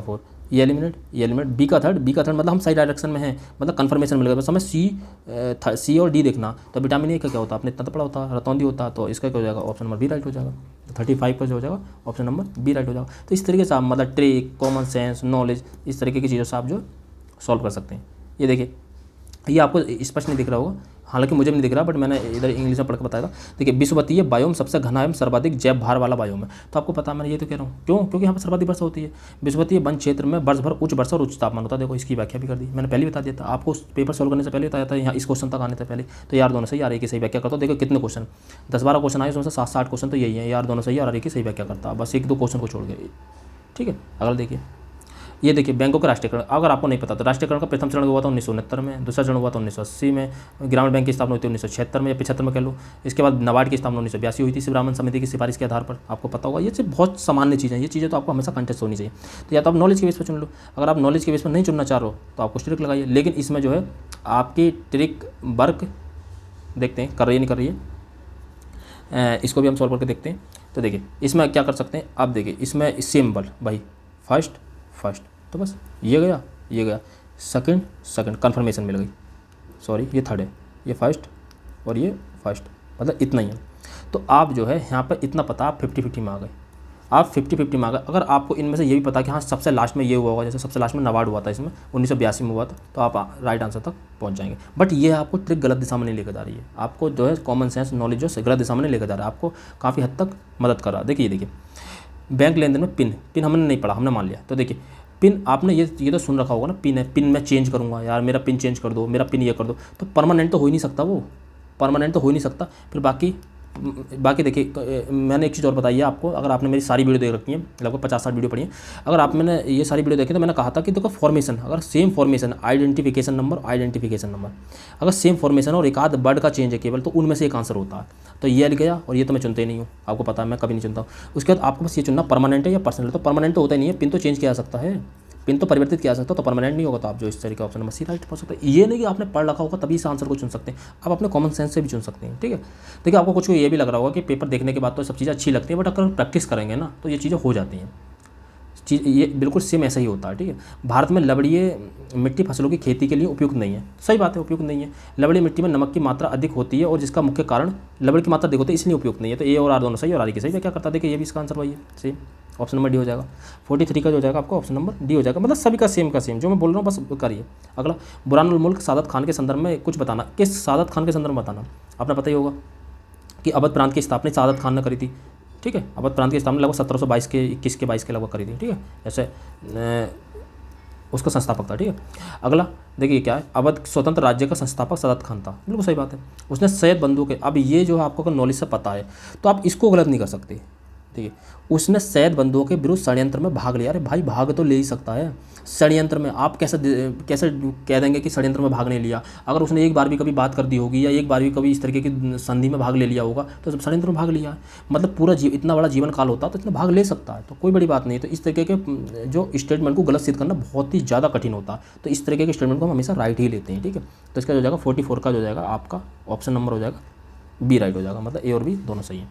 4, ये एलिमिनेट, बी का थर्ड मतलब हम सही डायरेक्शन में हैं, मतलब कंफर्मेशन मिल गया। बस हमें सी और डी देखना। तो विटामिन ए का क्या होता है, आपने इतना तो पढ़ा होता, रतौंधी होता, तो इसका क्या हो जाएगा, ऑप्शन नंबर बी राइट हो जाएगा। 35 पर जो हो जाएगा ऑप्शन नंबर बी राइट हो जाएगा। तो इस तरीके से आप मतलब ट्रिक, कॉमन सेंस, नॉलेज, इस तरीके की चीज़ों से आप जो सॉल्व कर सकते हैं। ये देखिए ये आपको स्पष्ट नहीं दिख रहा होगा, हालांकि मुझे नहीं दिख रहा, बट मैंने इधर इंग्लिश में पढ़ के बताया था। देखिए विषुवतीय बायोम सबसे घना एवं सर्वाधिक जैव भार वाला बायोम है। तो आपको पता है, मैंने ये तो कह रहा हूँ क्यों, क्योंकि यहाँ पर सर्वाधिक वर्षा होती है। विषुवतीय वन क्षेत्र में वर्ष भर उच्च वर्षा और उच्च तापमान होता है। देखो इसकी व्याख्या भी कर दी मैंने, पहले बता दिया था आपको, पेपर सॉल्व करने से पहले बताया था, यहाँ इस क्वेश्चन तक आने से पहले। तो यार दोनों सही, यार की सही व्याख्या करता हूँ। देखो कितने क्वेश्चन, 10-12 क्वेश्चन आए, उसमें से 7-8 क्वेश्चन तो यही है, यार दोनों सही, यार की सही व्याख्या करता है, बस 1-2 क्वेश्चन को छोड़ गए, ठीक है। अगला देखिए, ये देखिए बैंकों का राष्ट्रीयकरण, अगर आपको नहीं पता तो राष्ट्रीयकरण का प्रथम चरण हुआ था 1969 में, दूसरा चरण हुआ था 1980 में, ग्रामीण बैंक की स्थापना हुई थी 1976 में या 75 में कह लो। इसके बाद नाबार्ड की स्थापना 1982 हुई थी ब्राह्मण समिति की सिफारिश के आधार पर, आपको पता होगा। ये सिर्फ बहुत सामान्य चीज़ें हैं, ये चीज़ें तो आपको हमेशा कंटेस्ट होनी चाहिए। तो या तो आप नॉलेज के बेस पर चुन लो, अगर आप नॉलेज के बेस पर नहीं चुनना चाह रहे हो तो आपको ट्रिक लगाइए। लेकिन इसमें जो है आपकी ट्रिक वर्क देखते हैं कर रही है नहीं कर रही है, इसको भी हम सॉल्व करके देखते हैं। तो देखिए इसमें क्या कर सकते हैं आप, देखिए इसमें सिंबल भाई फर्स्ट, तो बस ये गया सेकंड कन्फर्मेशन मिल गई, सॉरी ये थर्ड है, ये फर्स्ट और ये फर्स्ट, मतलब इतना ही है। तो आप जो है यहाँ पर इतना पता, आप 50-50 में आ गए, आप 50-50 में आ गए। अगर आपको इनमें से ये भी पता कि हाँ सबसे लास्ट में ये हुआ होगा, जैसे सबसे लास्ट में नाबार्ड हुआ था, इसमें 1982 में हुआ था, तो आप राइट आंसर तक पहुँच जाएंगे। बट ये आपको ट्रिक गलत दिशा में नहीं लेकर जा रही है, आपको जो है कॉमन सेंस नॉलेज जो गलत दिशा में नहीं लेकर जा रहा है, आपको काफ़ी हद तक मदद कर रहा है। देखिए बैंक लेन देन में पिन हमने नहीं पढ़ा, हमने मान लिया। तो देखिए पिन आपने ये तो सुन रखा होगा ना, पिन है, पिन मैं चेंज करूँगा, यार मेरा पिन चेंज कर दो, मेरा पिन ये कर दो, तो परमानेंट तो हो ही नहीं सकता, वो परमानेंट तो हो ही नहीं सकता। फिर बाकी बाकी देखिए मैंने एक चीज़ और बताई है आपको, अगर आपने मेरी सारी वीडियो देख रखी है, लगभग 50-60 वीडियो पढ़ी है, अगर आप मैंने ये सारी वीडियो देखी तो मैंने कहा था कि देखो फॉर्मेशन, अगर सेम फॉर्मेशन आइडेंटिफिकेशन नंबर अगर सेम फॉर्मेशन और एक आध वर्ड का चेंज है केवल, तो उनमें से एक आंसर होता है। तो ये लिख गया, और ये तो मैं चुनते ही नहीं हूँ, आपको पता है मैं कभी नहीं चुनता हूँ। उसके बाद आपको बस ये चुनना परमानेंट है या पर्सनल है। तो परमानेंट तो होता ही नहीं है, पिन तो चेंज किया जा सकता है, पिन तो परिवर्तित किया जा सकता है, तो परमानेंट नहीं होगा। तो आप जो इस तरीके का ऑप्शन नंबर सी राइट पढ़ सकते हैं। ये नहीं कि आपने पढ़ रखा होगा तभी इस आंसर को चुन सकते हैं, आप अपने कॉमन सेंस से भी चुन सकते हैं। ठीक है, देखिए आपको कुछ को ये भी लग रहा होगा कि पेपर देखने के बाद तो सब चीज़ें अच्छी लगती हैं, बट अगर प्रैक्टिस करेंगे ना तो ये चीज़ें हो जाती हैं। ये बिल्कुल सेम ऐसा ही होता है। ठीक है, भारत में लवणीय मिट्टी फसलों की खेती के लिए उपयुक्त नहीं है। सही बात है, उपयुक्त नहीं है। लवणीय मिट्टी में नमक की मात्रा अधिक होती है और जिसका मुख्य कारण लवण की मात्रा अधिक होती है, इसलिए उपयुक्त नहीं है। तो ए और आर दोनों सही, और आर की सही। क्या करता है, देखिए ये भी इसका आंसर वही है, सेम ऑप्शन नंबर डी हो जाएगा। 43 का जो हो जाएगा आपको ऑप्शन नंबर डी हो जाएगा। मतलब सभी का सेम जो मैं बोल रहा हूँ बस करिए। अगला, बुरहानुल मुल्क सादत खान के संदर्भ में कुछ बताना। किस सादत खान के संदर्भ में बताना, आपने पता ही होगा कि अवध प्रांत की स्थापना सादत खान ने करी थी। ठीक है, अवध प्रांत की स्थापना लगभग 1722 के 21 के 22 के लगभग करी थी। ठीक है, जैसे उसका संस्थापक था। ठीक है, अगला देखिए क्या है, अवध स्वतंत्र राज्य का संस्थापक सादत खान था। बिल्कुल सही बात है। उसने सैयद बंधुओं के, अब ये जो है आपको अगर नॉलेज से पता है तो आप इसको गलत नहीं कर सकते। ठीक है, उसने सैयद बंधुओं के विरुद्ध षड्यंत्र में भाग लिया। अरे भाई भाग तो ले ही सकता है षड्यंत्र में, आप कैसे कह देंगे कि षड्यंत्र में भाग नहीं लिया। अगर उसने एक बार भी कभी बात कर दी होगी या एक बार भी कभी इस तरीके की संधि में भाग ले लिया होगा तो षड्यंत्र में भाग लिया है, मतलब पूरा इतना बड़ा जीवन काल होता तो इसमें भाग ले सकता है, तो कोई बड़ी बात नहीं। तो इस तरीके के जो स्टेटमेंट को गलत सिद्ध करना बहुत ही ज़्यादा कठिन होता है, तो इस तरीके के स्टेटमेंट को हम हमेशा राइट ही लेते हैं। ठीक है, तो इसका जो जाएगा 44 का जो जाएगा आपका ऑप्शन नंबर हो जाएगा बी राइट हो जाएगा, मतलब ए और बी दोनों सही है,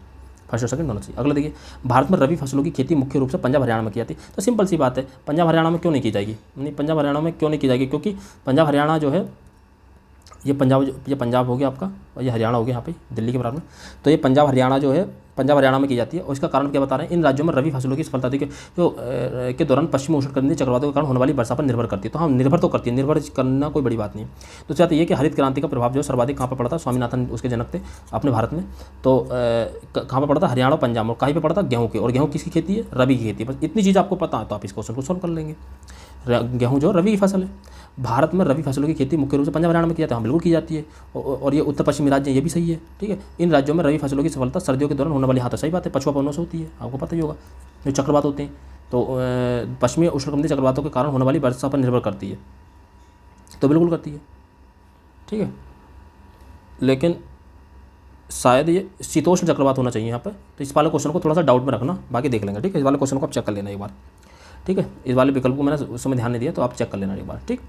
फर्स्ट और सेकंड दोनों सही। अगला देखिए, भारत में रबी फसलों की खेती मुख्य रूप से पंजाब हरियाणा में की जाती है। तो सिंपल सी बात है, पंजाब हरियाणा में क्यों नहीं की जाएगी, नहीं पंजाब हरियाणा में क्यों नहीं की जाएगी, क्योंकि पंजाब हरियाणा जो है ये पंजाब हो गया आपका, और ये हरियाणा हो गया यहाँ पे दिल्ली के बराबर में। तो ये पंजाब हरियाणा जो है पंजाब हरियाणा में की जाती है, और इसका कारण क्या बता रहे हैं, इन राज्यों में रबी फसलों की सफलता के दौरान पश्चिमी उष्णकटिबंधीय चक्रवातों के कारण होने वाली वर्षा पर निर्भर करती है। तो हाँ, निर्भर तो करती है, निर्भर करना कोई बड़ी बात नहीं है। दूसरी बात ये कि हरित क्रांति का प्रभाव जो सर्वाधिक कहाँ पर पड़ा था, स्वामीनाथन उसके जनक थे अपने भारत में, तो कहाँ पर पड़ा था, हरियाणा और पंजाब, और कहीं पर पड़ा था गेहूँ के, और गेहूँ किसकी खेती है, रबी की खेती है। बस इतनी चीज़ आपको पता है तो आप इस क्वेश्चन को सॉल्व कर लेंगे। गेहूँ जो रबी की फसल है, भारत में रबी फसलों की खेती मुख्य रूप से पंजाब हरियाणा में की जाती है, हाँ बिल्कुल की जाती है, और ये उत्तर पश्चिमी राज्य हैं, ये भी सही है। ठीक है, इन राज्यों में रबी फसलों की सफलता सर्दियों के दौरान होने वाली, हाँ तो सही बात है, पछुआ पवनों से होती है, आपको पता ही होगा, जो चक्रवात होते हैं तो पश्चिमी उष्णकटिबंधीय चक्रवातों के कारण होने वाली वर्षा पर निर्भर करती है, तो बिल्कुल करती है। ठीक है, लेकिन शायद ये शीतोष्ण चक्रवात होना चाहिए यहाँ पर, तो इस वाले क्वेश्चन को थोड़ा सा डाउट में रखना, बाकी देख लेंगे। ठीक है, इस वाले क्वेश्चन को आप चेक कर लेना एक बार। ठीक है, इस वाले विकल्प को मैंने उस समय ध्यान नहीं दिया, तो आप चेक कर लेना एक बार। ठीक,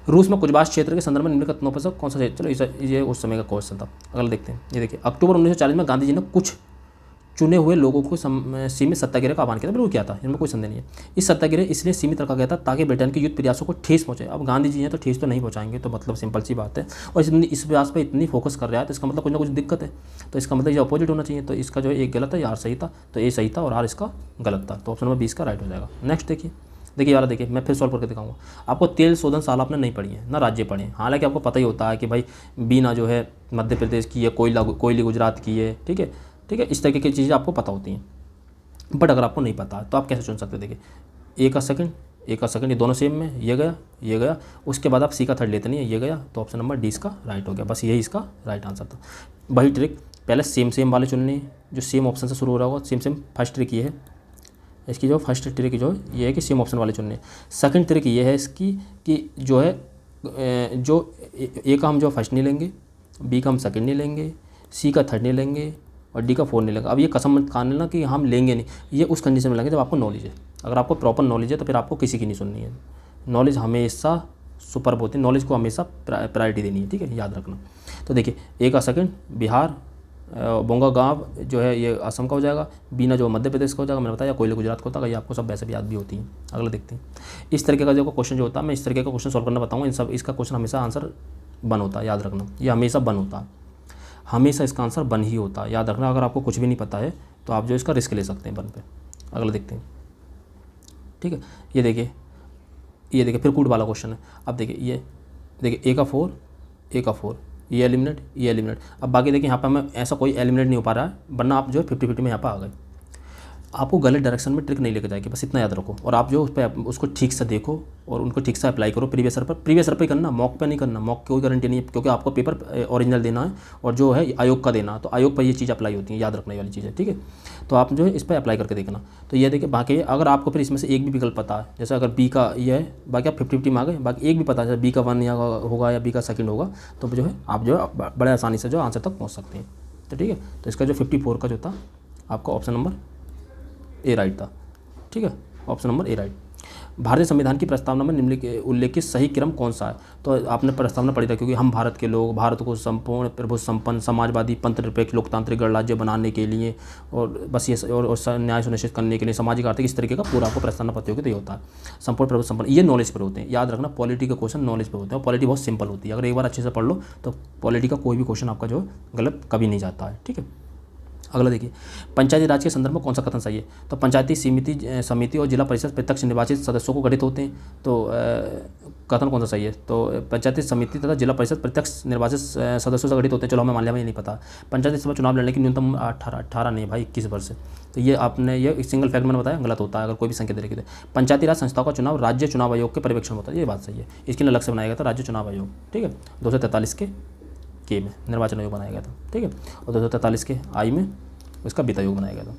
रूस में कुजबाश क्षेत्र के संदर्भ में निम्नलिखित में से कौन सा, चलो ये उस समय का क्वेश्चन था। अगला देखते हैं, ये देखिए, अक्टूबर 1940 में गांधी जी ने कुछ चुने हुए लोगों को सीमित सत्याग्रह का आह्वान किया था। बिल्कुल किया था, इनमें कोई संदेह नहीं है। इस सत्याग्रह इसलिए सीमित रखा गया था ताकि ब्रिटेन के युद्ध प्रयासों को ठेस पहुंचे। अब गांधी जी हैं तो ठेस तो नहीं पहुंचाएंगे, तो मतलब सिंपल सी बात है, और इस प्रयास पर इतनी फोकस कर रहा है तो इसका मतलब कुछ ना कुछ दिक्कत है, तो इसका मतलब ये अपोजिट होना चाहिए। तो इसका जो है एक गलत है, आर सही था, तो ए सही था और आर इसका गलत था, तो ऑप्शन नंबर 20 का राइट हो जाएगा। नेक्स्ट देखिए वाला, देखिए मैं फिर सॉल्व करके दिखाऊंगा। आपको तेल शोधन साल आपने नहीं पढ़ी है ना, राज्य पढ़े हैं, हालांकि आपको पता ही होता है कि भाई बीना जो है मध्य प्रदेश की है, कोयली गुजरात की है। ठीक है, इस तरीके की चीज़ें आपको पता होती हैं, बट अगर आपको नहीं पता तो आप कैसे चुन सकते। देखिए ए का सेकंड ये दोनों सेम में, ये गया, उसके बाद आप सी का थर्ड लेते नहीं है, ये गया, तो ऑप्शन नंबर डी इसका राइट हो गया। बस यही इसका राइट आंसर था। वही ट्रिक, पहले सेम वाले चुनने, जो सेम ऑप्शन से शुरू हो रहा होगा, सेम फर्स्ट ट्रिक ये है इसकी, जो फर्स्ट ट्रिक जो ये है कि सेम ऑप्शन वाले चुनने। सेकंड ट्रिक ये है इसकी कि जो है जो ए का हम जो फर्स्ट नहीं लेंगे, बी का हम सेकंड नहीं लेंगे, सी का थर्ड नहीं लेंगे, और डी का फोर्थ नहीं लेंगे। अब ये कसम मत खाने लेना कि हम लेंगे नहीं, ये उस कंडीशन में लेंगे जब आपको नॉलेज है। अगर आपको प्रॉपर नॉलेज है तो फिर आपको किसी की नहीं सुननी है। नॉलेज हमेशा सुपर होती है, नॉलेज को हमेशा प्रायोरिटी देनी है। ठीक है, याद रखना। तो देखिए ए का सेकंड बिहार, बोंगा गाँव जो है ये असम का हो जाएगा, बीना जो मध्य प्रदेश का हो जाएगा, मैंने बताया, कोयले गुजरात का होता है, ये आपको सब वैसे भी याद भी होती हैं। अगला देखते हैं, इस तरीके का जो क्वेश्चन जो होता है, मैं इस तरीके का क्वेश्चन सॉल्व करना बताऊँगा। इन सब इसका क्वेश्चन हमेशा आंसर बन होता है, याद रखना, ये हमेशा बन होता है, हमेशा इसका आंसर बन ही होता है, याद रखना। अगर आपको कुछ भी नहीं पता है तो आप जो इसका रिस्क ले सकते हैं बन पे। अगला देखते हैं। ठीक है, ये देखिए फिर कूट वाला क्वेश्चन है। अब देखिए ए का 4 ये एलिमिनेट। अब बाकी देखिए यहाँ पर हमें ऐसा कोई एलिमिनेट नहीं हो पा रहा है, वरना आप जो है 50-50 में यहाँ पर आ गए। आपको गलत डायरेक्शन में ट्रिक नहीं लेकर जाएगी, बस इतना याद रखो, और आप जो उस पर उसको ठीक से देखो और उनको ठीक से अप्लाई करो प्रीवियस ईयर पर ही करना, मॉक पे नहीं करना। मॉक की कोई गारंटी नहीं है, क्योंकि आपको पेपर ओरिजिनल देना है और जो है आयोग का देना, तो आयोग पर ये चीज़ अप्लाई होती है, याद रखने वाली चीज़ है, ठीक है। तो आप जो है इस पर अप्लाई करके देखना। तो ये देखिए, बाकी अगर आपको फिर इसमें से एक भी विकल्प पता है, जैसे अगर बी का ये है, बाकी आप 50-50 में आ गए, बाकी एक भी पता है जैसे बी का 1 या होगा या बी का 2 होगा, तो जो है आप जो है बड़े आसानी से जो आंसर तक पहुँच सकते हैं। तो ठीक है, तो इसका जो 54 का जो था आपका ऑप्शन नंबर ए राइट था, ठीक है, ऑप्शन नंबर ए राइट। भारतीय संविधान की प्रस्तावना में निम्नलिखित उल्लेखित सही क्रम कौन सा है? तो आपने प्रस्तावना पढ़ी था, क्योंकि हम भारत के लोग भारत को संपूर्ण प्रभु संपन्न समाजवादी पंथ निरपेक्ष लोकतांत्रिक गणराज्य बनाने के लिए और बस ये और न्याय सुनिश्चित करने के लिए सामाजिक आर्थिक इस तरीके का पूरा आपको प्रस्तावना पत्र होगी, तो ये होता है संपूर्ण प्रभु संपन्न। ये नॉलेज पर होते हैं, याद रखना, पॉलिटी के क्वेश्चन नॉलेज पर होते हैं। पॉलिटी बहुत सिंपल होती है, अगर एक बार अच्छे से पढ़ लो तो पॉलिटी का कोई भी क्वेश्चन आपका जो गलत कभी नहीं जाता है, ठीक है। अगला देखिए, पंचायती राज के संदर्भ में कौन सा कथन सही है? तो पंचायती समिति और जिला परिषद प्रत्यक्ष निर्वाचित सदस्यों को गठित होते हैं, तो कथन कौन सा सही है? तो पंचायती समिति तथा जिला परिषद प्रत्यक्ष निर्वाचित सदस्यों से गठित होते हैं। चलो हमें मान लिया, मुझे नहीं पता। पंचायती सभा चुनाव लड़ने की न्यूनतम 18 नहीं भाई 21 वर्ष। तो ये आपने ये सिंगल फैक्ट मैंने बताया गलत होता है, अगर कोई भी संख्या दे रखी। पंचायती राज संस्थाओं का चुनाव राज्य चुनाव आयोग के पर्यवेक्षण होता है, ये बात सही है, इसके लिए अलग से बनाया गया था राज्य चुनाव आयोग, ठीक है। 243 के में निर्वाचन आयोग बनाया गया था, ठीक है, और 243 के आई में उसका वित्त आयोग बनाया गया था।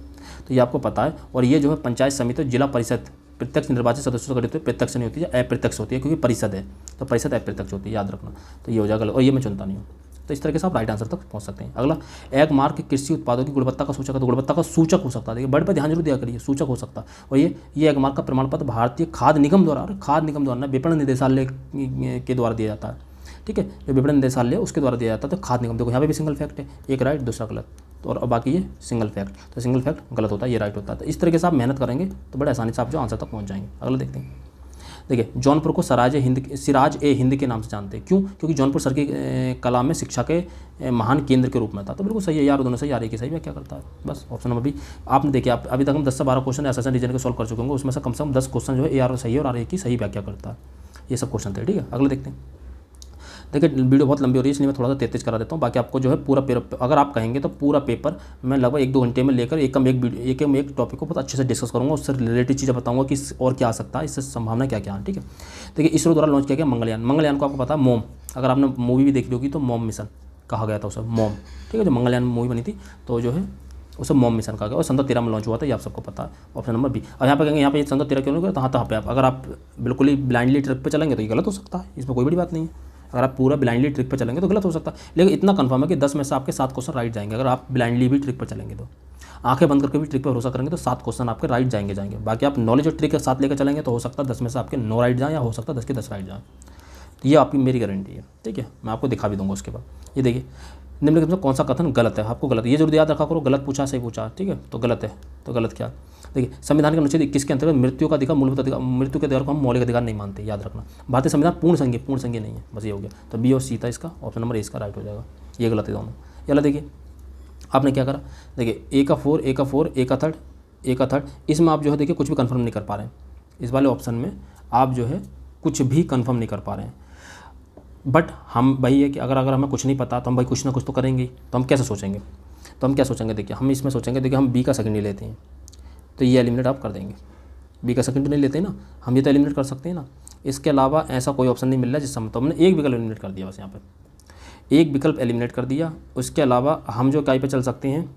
तो ये आपको पता है। और ये जो है पंचायत समिति और जिला परिषद प्रत्यक्ष निर्वाचित सदस्यों से गठित होती है, प्रत्यक्ष नहीं होती है, अप्रत्यक्ष होती है, क्योंकि परिषद है तो परिषद अप्रत्यक्ष होती है, याद रखना। तो ये हो जाएगा, और ये मैं चुनता नहीं हूँ। तो इस तरीके से आप राइट आंसर तक पहुँच सकते हैं। अगला, एक मार्क कृषि उत्पादों की गुणवत्ता का सूचक है, तो गुणवत्ता का सूचक हो सकता है, देखिए बड़े पर ध्यान जरूर दिया करिए, सूचक हो सकता है। और ये एक मार्क का प्रमाण पत्र भारतीय खाद्य निगम द्वारा विपणन निदेशालय के द्वारा दिया जाता है, ठीक है। जो विपणन निदेशालय उसके द्वारा दिया जाता है, तो खाद्य निगम, देखो यहाँ पे भी सिंगल फैक्ट है, एक राइट दूसरा गलत, तो और बाकी ये सिंगल फैक्ट, तो सिंगल फैक्ट गलत होता है, ये राइट होता है। तो इस तरीके से आप मेहनत करेंगे तो बड़े आसानी से आप जो आंसर तक पहुंच जाएंगे। अगला देखते हैं, देखिए जौनपुर को सिराज ए हिंद के नाम से जानते हैं, क्यों? क्योंकि जौनपुर सर की कला में शिक्षा के महान केंद्र के रूप में था। तो बिल्कुल सही है यार, दोनों सही आ रही है कि सही व्याख्या करता है। बस ऑप्शन नंबर बी आपने देखिए, आप अभी तक हम 10 से 12 क्वेश्चन एसएसएन रीजन के सॉल्व कर चुके होंगे, उसमें से कम 10 क्वेश्चन जो है AR सही है और RA की सही व्याख्या करता है, ये सब क्वेश्चन थे, ठीक है। अगले देखते हैं, देखिए वीडियो बहुत लंबी हो रही है, इसलिए मैं थोड़ा सा तेज करा देता हूँ। बाकी आपको जो है पूरा पेपर, अगर आप कहेंगे तो पूरा पेपर मैं लगभग 1-2 घंटे में लेकर एक टॉपिक को बहुत अच्छे से डिस्कस करूँगा, उससे रिलेटेड चीज़ें बताऊँगा कि और क्या आ सकता है, इससे संभावना क्या क्या है, ठीक है। देखिए इसरो द्वारा लॉन्च किया गया मंगलयान को आपको पता है मॉम, अगर आपने मूवी भी देखी होगी तो मॉम मिशन कहा गया था उसे, मॉम, ठीक है। जो मंगलयान मूवी बनी थी तो जो है उसे मॉम मिशन कहा गया, और 2013 में लॉन्च हुआ था, ये आप सबको पता है। Option number B. अब यहाँ पे कहेंगे यहाँ पे 2013 क्यों नहीं गया, तो हाँ पे आप अगर आप बिल्कुल ही ब्लाइंडली ट्रिक पे चलेंगे तो ये गलत हो सकता है, इसमें कोई बड़ी बात नहीं है। अगर आप पूरा ब्लाइंडली ट्रिक पर चलेंगे तो गलत हो सकता है, लेकिन इतना कंफर्म है कि 10 में से आपके 7 क्वेश्चन राइट जाएंगे। अगर आप ब्लाइंडली भी ट्रिक पर चलेंगे तो आंखें बंद करके भी ट्रिक पर भरोसा करेंगे तो 7 क्वेश्चन आपके राइट जाएंगे। बाकी आप नॉलेज और ट्रिक के साथ लेकर चलेंगे तो हो सकता है 10 में से आपके 9 राइट जाएँ, या हो सकता है 10 के 10 राइट जाएँ। तो ये आपकी मेरी गारंटी है, ठीक है। मैं आपको दिखा भी दूंगा उसके बाद। ये देखिए, निम्नलिखित में कौन सा कथन गलत है? आपको गलत, ये जरूर याद रखा करो, गलत पूछा सही पूछा, ठीक है। तो गलत है, तो गलत क्या? देखिए संविधान के अनुच्छेद 21 के अंतर्गत मृत्यु का अधिकार मूलभूत अधिकार, मृत्यु के अधिकार को हम मौलिक अधिकार नहीं मानते, याद रखना। भारतीय संविधान पूर्ण संघीय नहीं है, बस ये हो गया। तो बी और सी था इसका, ऑप्शन नंबर ए इसका राइट हो जाएगा, ये गलत है दोनों। ये देखिए आपने क्या करा, देखिए ए का 4, ए का थर्ड, इसमें आप जो है देखिए कुछ भी कन्फर्म नहीं कर पा रहे हैं। इस वाले ऑप्शन में आप जो है कुछ भी कन्फर्म नहीं कर पा रहे हैं। बट हम भाई है कि अगर हमें कुछ नहीं पता तो हम भाई कुछ ना कुछ तो करेंगे, तो हम कैसे सोचेंगे? तो हम क्या सोचेंगे, देखिए हम इसमें सोचेंगे, देखिए हम बी का सेकंड नहीं लेते हैं, तो ये एलिमिनेट आप कर देंगे। बी का सेकंड नहीं लेते हैं ना, हम ये तो एलिमिनेट कर सकते हैं ना। इसके अलावा ऐसा कोई ऑप्शन नहीं मिल रहा है जिससे तो हमने एक विकल्प एलिमिनेट कर दिया, बस यहाँ पर एक विकल्प एलिमिनेट कर दिया। उसके अलावा हम जो कहीं पर चल सकते हैं,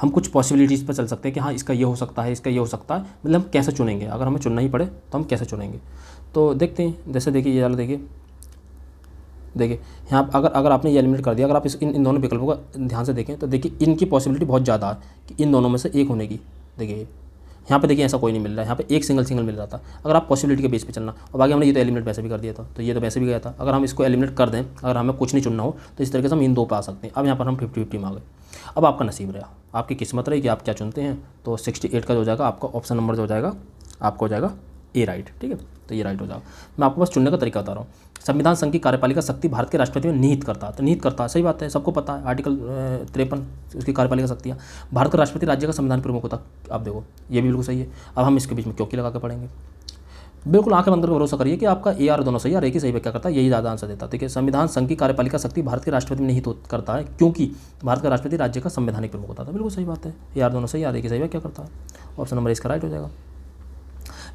हम कुछ पॉसिबिलिटीज़ पर चल सकते हैं कि हाँ इसका ये हो सकता है, इसका ये हो सकता है, मतलब हम कैसे चुनेंगे? अगर हमें चुनना ही पड़े तो हम कैसे चुनेंगे? तो देखते हैं, जैसे देखिए ये वाला देखिए यहाँ अगर आपने ये एलिमिनेट कर दिया, अगर आप इन दोनों विकल्पों का ध्यान से देखें तो देखिए इनकी पॉसिबिलिटी बहुत ज़्यादा है कि इन दोनों में से एक होने की। देखिए यहाँ पे देखिए ऐसा कोई नहीं मिल रहा है, यहाँ पे एक सिंगल मिल रहा था। अगर आप पॉसिबिलिटी के बेस पे चलना, और बाकी हमने ये तो एलिमिनेट वैसे भी कर दिया था, तो ये तो वैसे भी गया था। अगर हम इसको एलिमिनेट कर दें, अगर हमें कुछ नहीं चुनना हो, तो इस तरीके से हम इन दो पे आ सकते हैं। अब यहाँ पर हम 50-50 में आ गए। अब आपका नसीब रहा, आपकी किस्मत रही कि आप क्या चुनते हैं। तो 68 का जो हो जाएगा आपका ऑप्शन नंबर जो हो जाएगा आपका हो जाएगा ए राइट, ठीक है। तो ये राइट हो जाएगा। मैं आपको बस चुनने का तरीका बता रहा हूँ। संविधान संघ की कार्यपालिका शक्ति भारत के राष्ट्रपति में निहित करता है, तो निहित करता है, सही बात है, सबको पता है। आर्टिकल 53 उसकी कार्यपालिका शक्तियाँ, भारत का राष्ट्रपति राज्य का संविधान प्रमुख होता। आप देखो ये भी बिल्कुल सही है। अब हम इसके बीच में क्योंकि लगा के पढ़ेंगे, बिल्कुल आंखें बंद करके भरोसा करिए कि आपका AR दोनों सही है, और एक ही सही व्याख्या करता है, यही ज़्यादा आंसर देता है। देखिए संविधान संघ की कार्यपालिका शक्ति भारत के राष्ट्रपति में निहित करता है, क्योंकि भारत का राष्ट्रपति राज्य का संवैधानिक प्रमुख होता है। बिल्कुल सही बात है, AR दोनों सही, एक ही सही व्याख्या करता है। ऑप्शन नंबर इसका राइट हो जाएगा।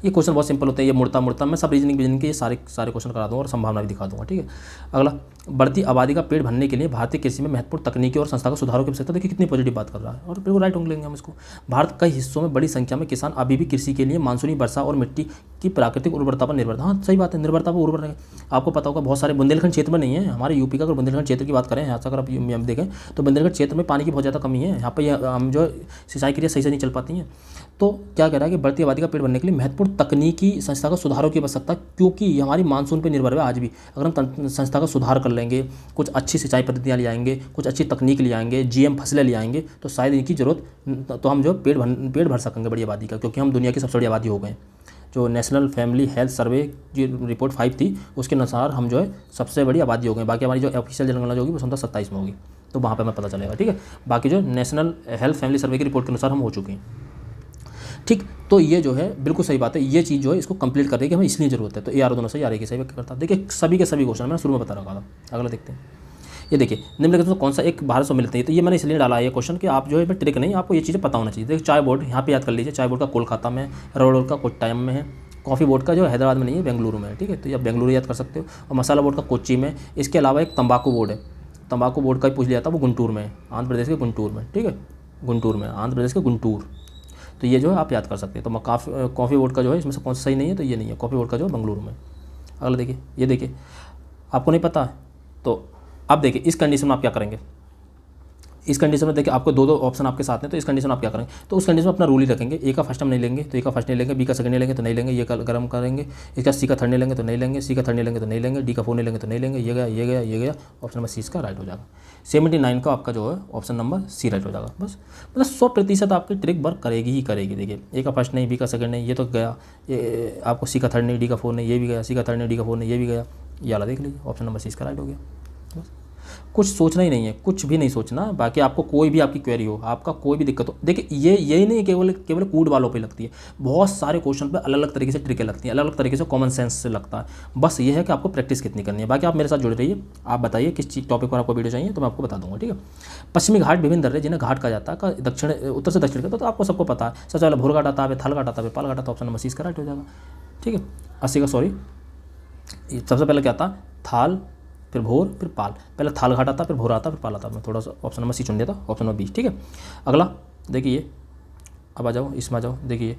ये क्वेश्चन बहुत सिंपल होते हैं, ये मुड़ता मुड़ता मैं सब रीजनिंग के ये सारे क्वेश्चन करा दूँगा और संभावना भी दिखा दूँगा, ठीक है। अगला, बढ़ती आबादी का पेट भरने के लिए भारतीय कृषि में महत्वपूर्ण तकनीकी और संस्थागत सुधारों की आवश्यकता। देखिए कितनी पॉजिटिव बात कर रहा है और बिल्कुल राइट होंगे लेंगे हम इसको। भारत कई हिस्सों में बड़ी संख्या में किसान अभी भी कृषि के लिए मानसूनी वर्षा और मिट्टी की प्राकृतिक उर्वरता पर निर्भर। हाँ सही बात है, निर्भरता पर उर्वर है। आपको पता होगा बहुत सारे बुंदेलखंड क्षेत्र में नहीं है, हमारे यूपी का अगर बुंदेलखंड क्षेत्र की बात करें, यहाँ से अगर आप हम देखें तो बुंदेलखंड क्षेत्र में पानी की बहुत ज़्यादा कमी है। यहाँ पर हम जो सिंचाई क्रिया सही से नहीं चल पाती हैं। तो क्या कह रहा है कि बढ़ती आबादी का पेट भरने के लिए महत्वपूर्ण तकनीकी संस्थागत सुधारों की आवश्यकता, क्योंकि हमारी मानसून पर निर्भर है आज भी। अगर हम संस्थागत सुधार कर लेंगे, कुछ अच्छी सिंचाई पद्धतियाँ ले आएंगे, कुछ अच्छी तकनीक ले आएंगे, जीएम फसलें ले आएंगे, तो शायद इनकी जरूरत तो हम जो पेट भर सकेंगे बड़ी आबादी का, क्योंकि हम दुनिया की सबसे बड़ी आबादी हो गए। जो नेशनल फैमिली हेल्थ सर्वे की रिपोर्ट 5 थी उसके अनुसार हम जो है सबसे बड़ी आबादी हो गए। बाकी हमारी जो ऑफिशियल जनगणना जो होगी वो 27 में होगी, तो वहाँ पर हमें पता चलेगा, ठीक है। बाकी जो नेशनल हेल्थ फैमिली सर्वे की रिपोर्ट के अनुसार हम हो चुके हैं, ठीक। तो ये जो है बिल्कुल सही बात है, ये चीज़ जो है इसको कंप्लीट करने की हमें इसलिए ज़रूरत है। तो ए आर दोनों सही, आ रही सही करता। देखिए सभी के सभी क्वेश्चन मैंने शुरू में बता रखा था। अगला देखते हैं, ये देखिए निम्नलिखित में कौन सा एक भारत से मिलते हैं। तो ये मैंने इसलिए डाला है ये क्वेश्चन कि आप जो है ट्रिक नहीं, आपको ये चीज़ें पता होना चाहिए। देखिए चाय बोर्ड यहाँ पे याद कर लीजिए, चाय बोर्ड का कोलकाता में, रबड़ बोर्ड का कोट्टायम में है, कॉफ़ी बोर्ड का जो हैदराबाद में नहीं है बेंगलुरु में है, ठीक है। तो ये आप बेंगलुरु याद कर सकते हो। और मसाला बोर्ड का कोच्चि में। इसके अलावा एक तंबाकू बोर्ड है, तंबाकू बोर्ड का ही पूछ लिया था, वो गुंटूर में है, आंध्र प्रदेश के गुंटूर में, ठीक है। गुंटूर में, आंध्र प्रदेश के गुंटूर। तो ये जो है आप याद कर सकते हैं। तो कॉफ़ी बोर्ड का जो है इसमें से कौन सा सही नहीं है, तो ये नहीं है, कॉफ़ी बोर्ड का जो है बेंगलुरु में। अगला देखिए, ये देखिए आपको नहीं पता है तो अब देखिए इस कंडीशन में आप क्या करेंगे। इस कंडीशन में देखिए आपको दो ऑप्शन आपके साथ हैं, तो इस कंडीशन में आप क्या करेंगे। तो उस कंडीशन में अपना रूल ही रखेंगे, ए का फर्स्ट हम नहीं लेंगे तो ए का फर्स्ट नहीं लेंगे, बी का सेकंड नहीं लेंगे तो नहीं लेंगे, ये का गर्म करेंगे, इसका सी का थर्ड नहीं लेंगे तो नहीं लेंगे, सी का थर्ड नहीं लेंगे तो नहीं लेंगे, डी का फोर नहीं लेंगे तो नहीं लेंगे। ये गया, ये गया, ये गया, ऑप्शन नंबर सी इसका राइट हो जाएगा। 79 का आपका जो है ऑप्शन नंबर सी राइट हो जाएगा। बस मतलब 100% आपकी ट्रिक वर्क करेगी ही करेगी। देखिए ए का फर्स्ट नहीं, बी का सेकंड नहीं, ये तो गया, ये आपको सी का थर्ड नहीं, डी का फोर नहीं, ये भी गया, सी का थर्ड नहीं, डी का फोर नहीं, ये भी गया, ये वाला देख लीजिए, ऑप्शन नंबर सी इसका राइट हो गया। बस कुछ सोचना ही नहीं है, कुछ भी नहीं सोचना। बाकी आपको कोई भी आपकी क्वेरी हो, आपका कोई भी दिक्कत हो, देखिए ये यही नहीं केवल कूड वालों पे लगती है, बहुत सारे क्वेश्चन पे अलग अलग तरीके से ट्रिकें लगती हैं, अलग अलग तरीके से कॉमन सेंस से लगता है। बस ये है कि आपको प्रैक्टिस कितनी करनी है। बाकी आप मेरे साथ जुड़े रहिए, आप बताइए किस चीज़ टॉपिक पर आपको वीडियो चाहिए तो मैं आपको बता दूंगा, ठीक है। पश्चिमी घाट विभिन्न दर्रे जिन्हें घाट कहा जाता है, दक्षिण उत्तर से दक्षिण का, तो आपको सबको पता है। सबसे पहले भोर घाट आता है, थल घाट आता है, पाल घाट आता है, ऑप्शन नंबर 30 का राइट हो जाएगा, ठीक है। 80 का सॉरी, सबसे पहले क्या आता, थाल, फिर भोर, फिर पाल। पहले थाल घाट आता, फिर भोर आता, फिर पाल आता। मैं थोड़ा सा ऑप्शन नंबर सी चुन लिया था, ऑप्शन नंबर 20, ठीक है। अगला देखिए, अब आ जाओ इसमें, आ जाओ देखिए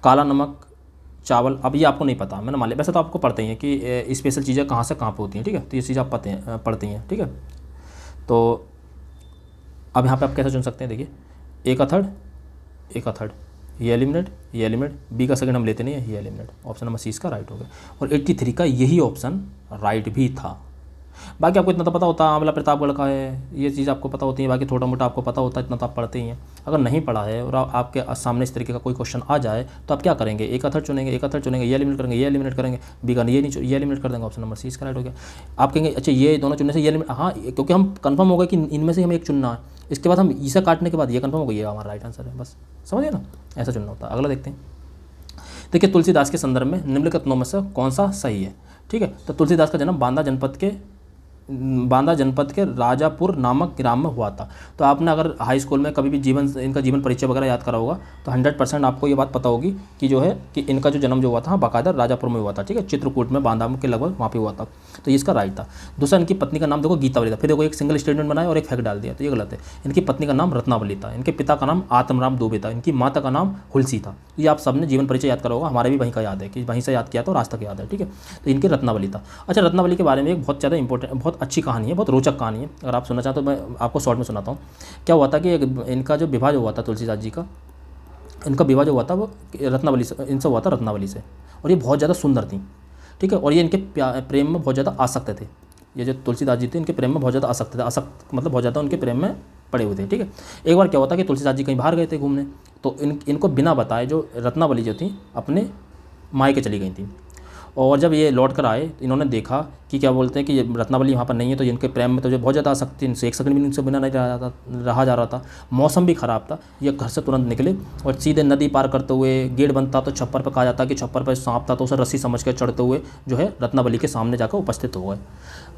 काला नमक चावल। अब ये आपको नहीं पता, मैंने मान लिया, वैसे तो आपको पढ़ते ही हैं कि स्पेशल चीज़ें कहाँ से कहाँ पर होती हैं, ठीक है। तो ये चीज़ आप पढ़ती हैं, ठीक है। तो अब यहाँ पर आप कैसे चुन सकते हैं, देखिए ए का थर्ड, ए का थर्ड, ये एलिमिनेट, बी का सेकंड हम लेते नहीं है, ये एलिमिनेट, ऑप्शन नंबर सी इसका राइट हो गया। और 83 का यही ऑप्शन राइट भी था। बाकी आपको इतना तो पता होता है, आंवला प्रतापगढ़ का है, ये चीज़ आपको पता होती है। बाकी थोड़ा मोटा आपको पता होता है, इतना तो आप पढ़ते ही हैं। अगर नहीं पढ़ा है और आपके सामने इस तरीके का कोई क्वेश्चन आ जाए तो आप क्या करेंगे, ए का थर्ड चुनेंगे, ए का थर्ड चुनेंगे, ये एलिमिनेट करेंगे, बी का ये नहीं, ये एलिमिनेट कर देंगे, ऑप्शन नंबर सी इसका राइट हो गया। आप कहेंगे अच्छा ये दोनों चुनने से ये एलिमिनेट, हाँ क्योंकि हम कंफर्म हो गए कि इनमें से हमें एक चुनना है, इसके बाद हम इसे काटने के बाद ये कंफर्म हो गया हमारा राइट आंसर है, बस समझिए ना, ऐसा चुनना होता है। अगला देखते हैं, देखिए तुलसीदास के संदर्भ में निम्नलिखित में से कौन सा सही है, ठीक है। तो तुलसीदास का जन्म बांदा जनपद के राजापुर नामक ग्राम में हुआ था। तो आपने अगर हाई स्कूल में कभी भी इनका जीवन परिचय वगैरह याद करा होगा तो 100% आपको ये बात पता होगी कि जो है कि इनका जो जन्म जो हुआ था बाकायदा राजापुर में हुआ था, ठीक है। चित्रकूट में, बांदा के लगभग वहाँ पे हुआ था, तो ये इसका राइट था। दूसरा, इनकी पत्नी का नाम देखो गीतावली था, फिर देखो एक सिंगल स्टेटमेंट बनाया और एक फैक्ट डाल दिया, तो ये गलत है। इनकी पत्नी का नाम रत्नावली था, इनके पिता का नाम आत्मराम दुबे था, इनकी माता का नाम हुलसी था। ये आप सबने जीवन परिचय याद करा होगा, हमारे भी वहीं का याद है कि वहीं से याद किया था और आज तक याद है, ठीक है। तो इनकी रत्नावली था। अच्छा, रत्नावली के बारे में एक बहुत ज़्यादा इंपॉर्टेंट, बहुत अच्छी कहानी है, बहुत रोचक कहानी है। अगर आप सुनना चाहते हो तो मैं आपको शॉर्ट में सुनाता हूँ। क्या हुआ था कि इनका जो विवाह जो हुआ था तुलसीदास जी का, इनका विवाह जो हुआ था वो रत्नावली से, इनसे हुआ था रत्नावली से, और ये बहुत ज़्यादा सुंदर थी, ठीक है। और ये इनके प्रेम में बहुत ज़्यादा आसक्त थे। ये जो तुलसीदास जी थे इनके प्रेम में बहुत ज़्यादा आसक्त थे, आसक्त मतलब बहुत ज़्यादा उनके प्रेम में पड़े हुए थे, ठीक है। एक बार क्या हुआ था कि तुलसीदास जी कहीं बाहर गए थे घूमने, तो इनको बिना बताए जो रत्नावली जो थी अपने मायके चली गई थी। और जब ये लौट कर आए तो इन्होंने देखा कि क्या बोलते हैं कि ये रत्नावली वहाँ पर नहीं है, तो इनके प्रेम में तो जो बहुत ज़्यादा आसक्ति, इनसे एक सेकंड भी इनसे बिना नहीं रहा जा रहा था। मौसम भी ख़राब था, ये घर से तुरंत निकले और सीधे नदी पार करते हुए, गेट बनता तो छप्पर पर, कहा जाता कि छप्पर पर सांप था तो उसे रस्सी समझ कर चढ़ते हुए जो है रत्नावली के सामने जाकर उपस्थित हो गए।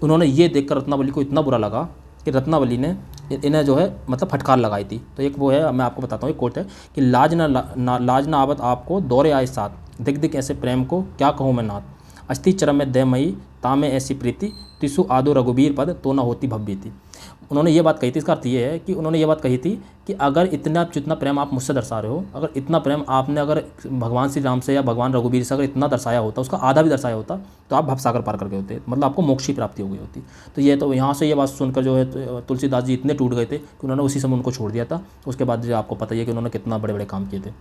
उन्होंने ये देखकर रत्नावली को इतना बुरा लगा कि रत्नावली ने इन्हें जो है मतलब फटकार लगाई थी। तो एक वो है, मैं आपको बताता हूँ, एक कोट है कि लाज ना आवत आपको दौरे आए साथ, दिख दिख ऐसे प्रेम को क्या कहूँ मैं नाथ, अस्थि चरम में दयमयी तामे ऐसी प्रीति, तिसु आदो रघुबीर पद तो न होती भव्यति। उन्होंने ये बात कही थी, इसका अर्थ ये है कि उन्होंने ये बात कही थी कि अगर इतना जितना प्रेम आप मुझसे दर्शा रहे हो, अगर इतना प्रेम आपने अगर भगवान श्री राम से या भगवान रघुबीर से अगर इतना दर्शाया होता, उसका आधा भी दर्शाया होता, तो आप भवसागर पार कर गए होते, मतलब आपको मोक्ष की प्राप्ति हो गई होती। तो ये तो यहाँ से ये बात सुनकर जो है तुलसीदास जी इतने टूट गए थे कि उन्होंने उसी समय उनको छोड़ दिया था। उसके बाद जो आपको पता ही है कि उन्होंने कितना बड़े बड़े काम किए थे।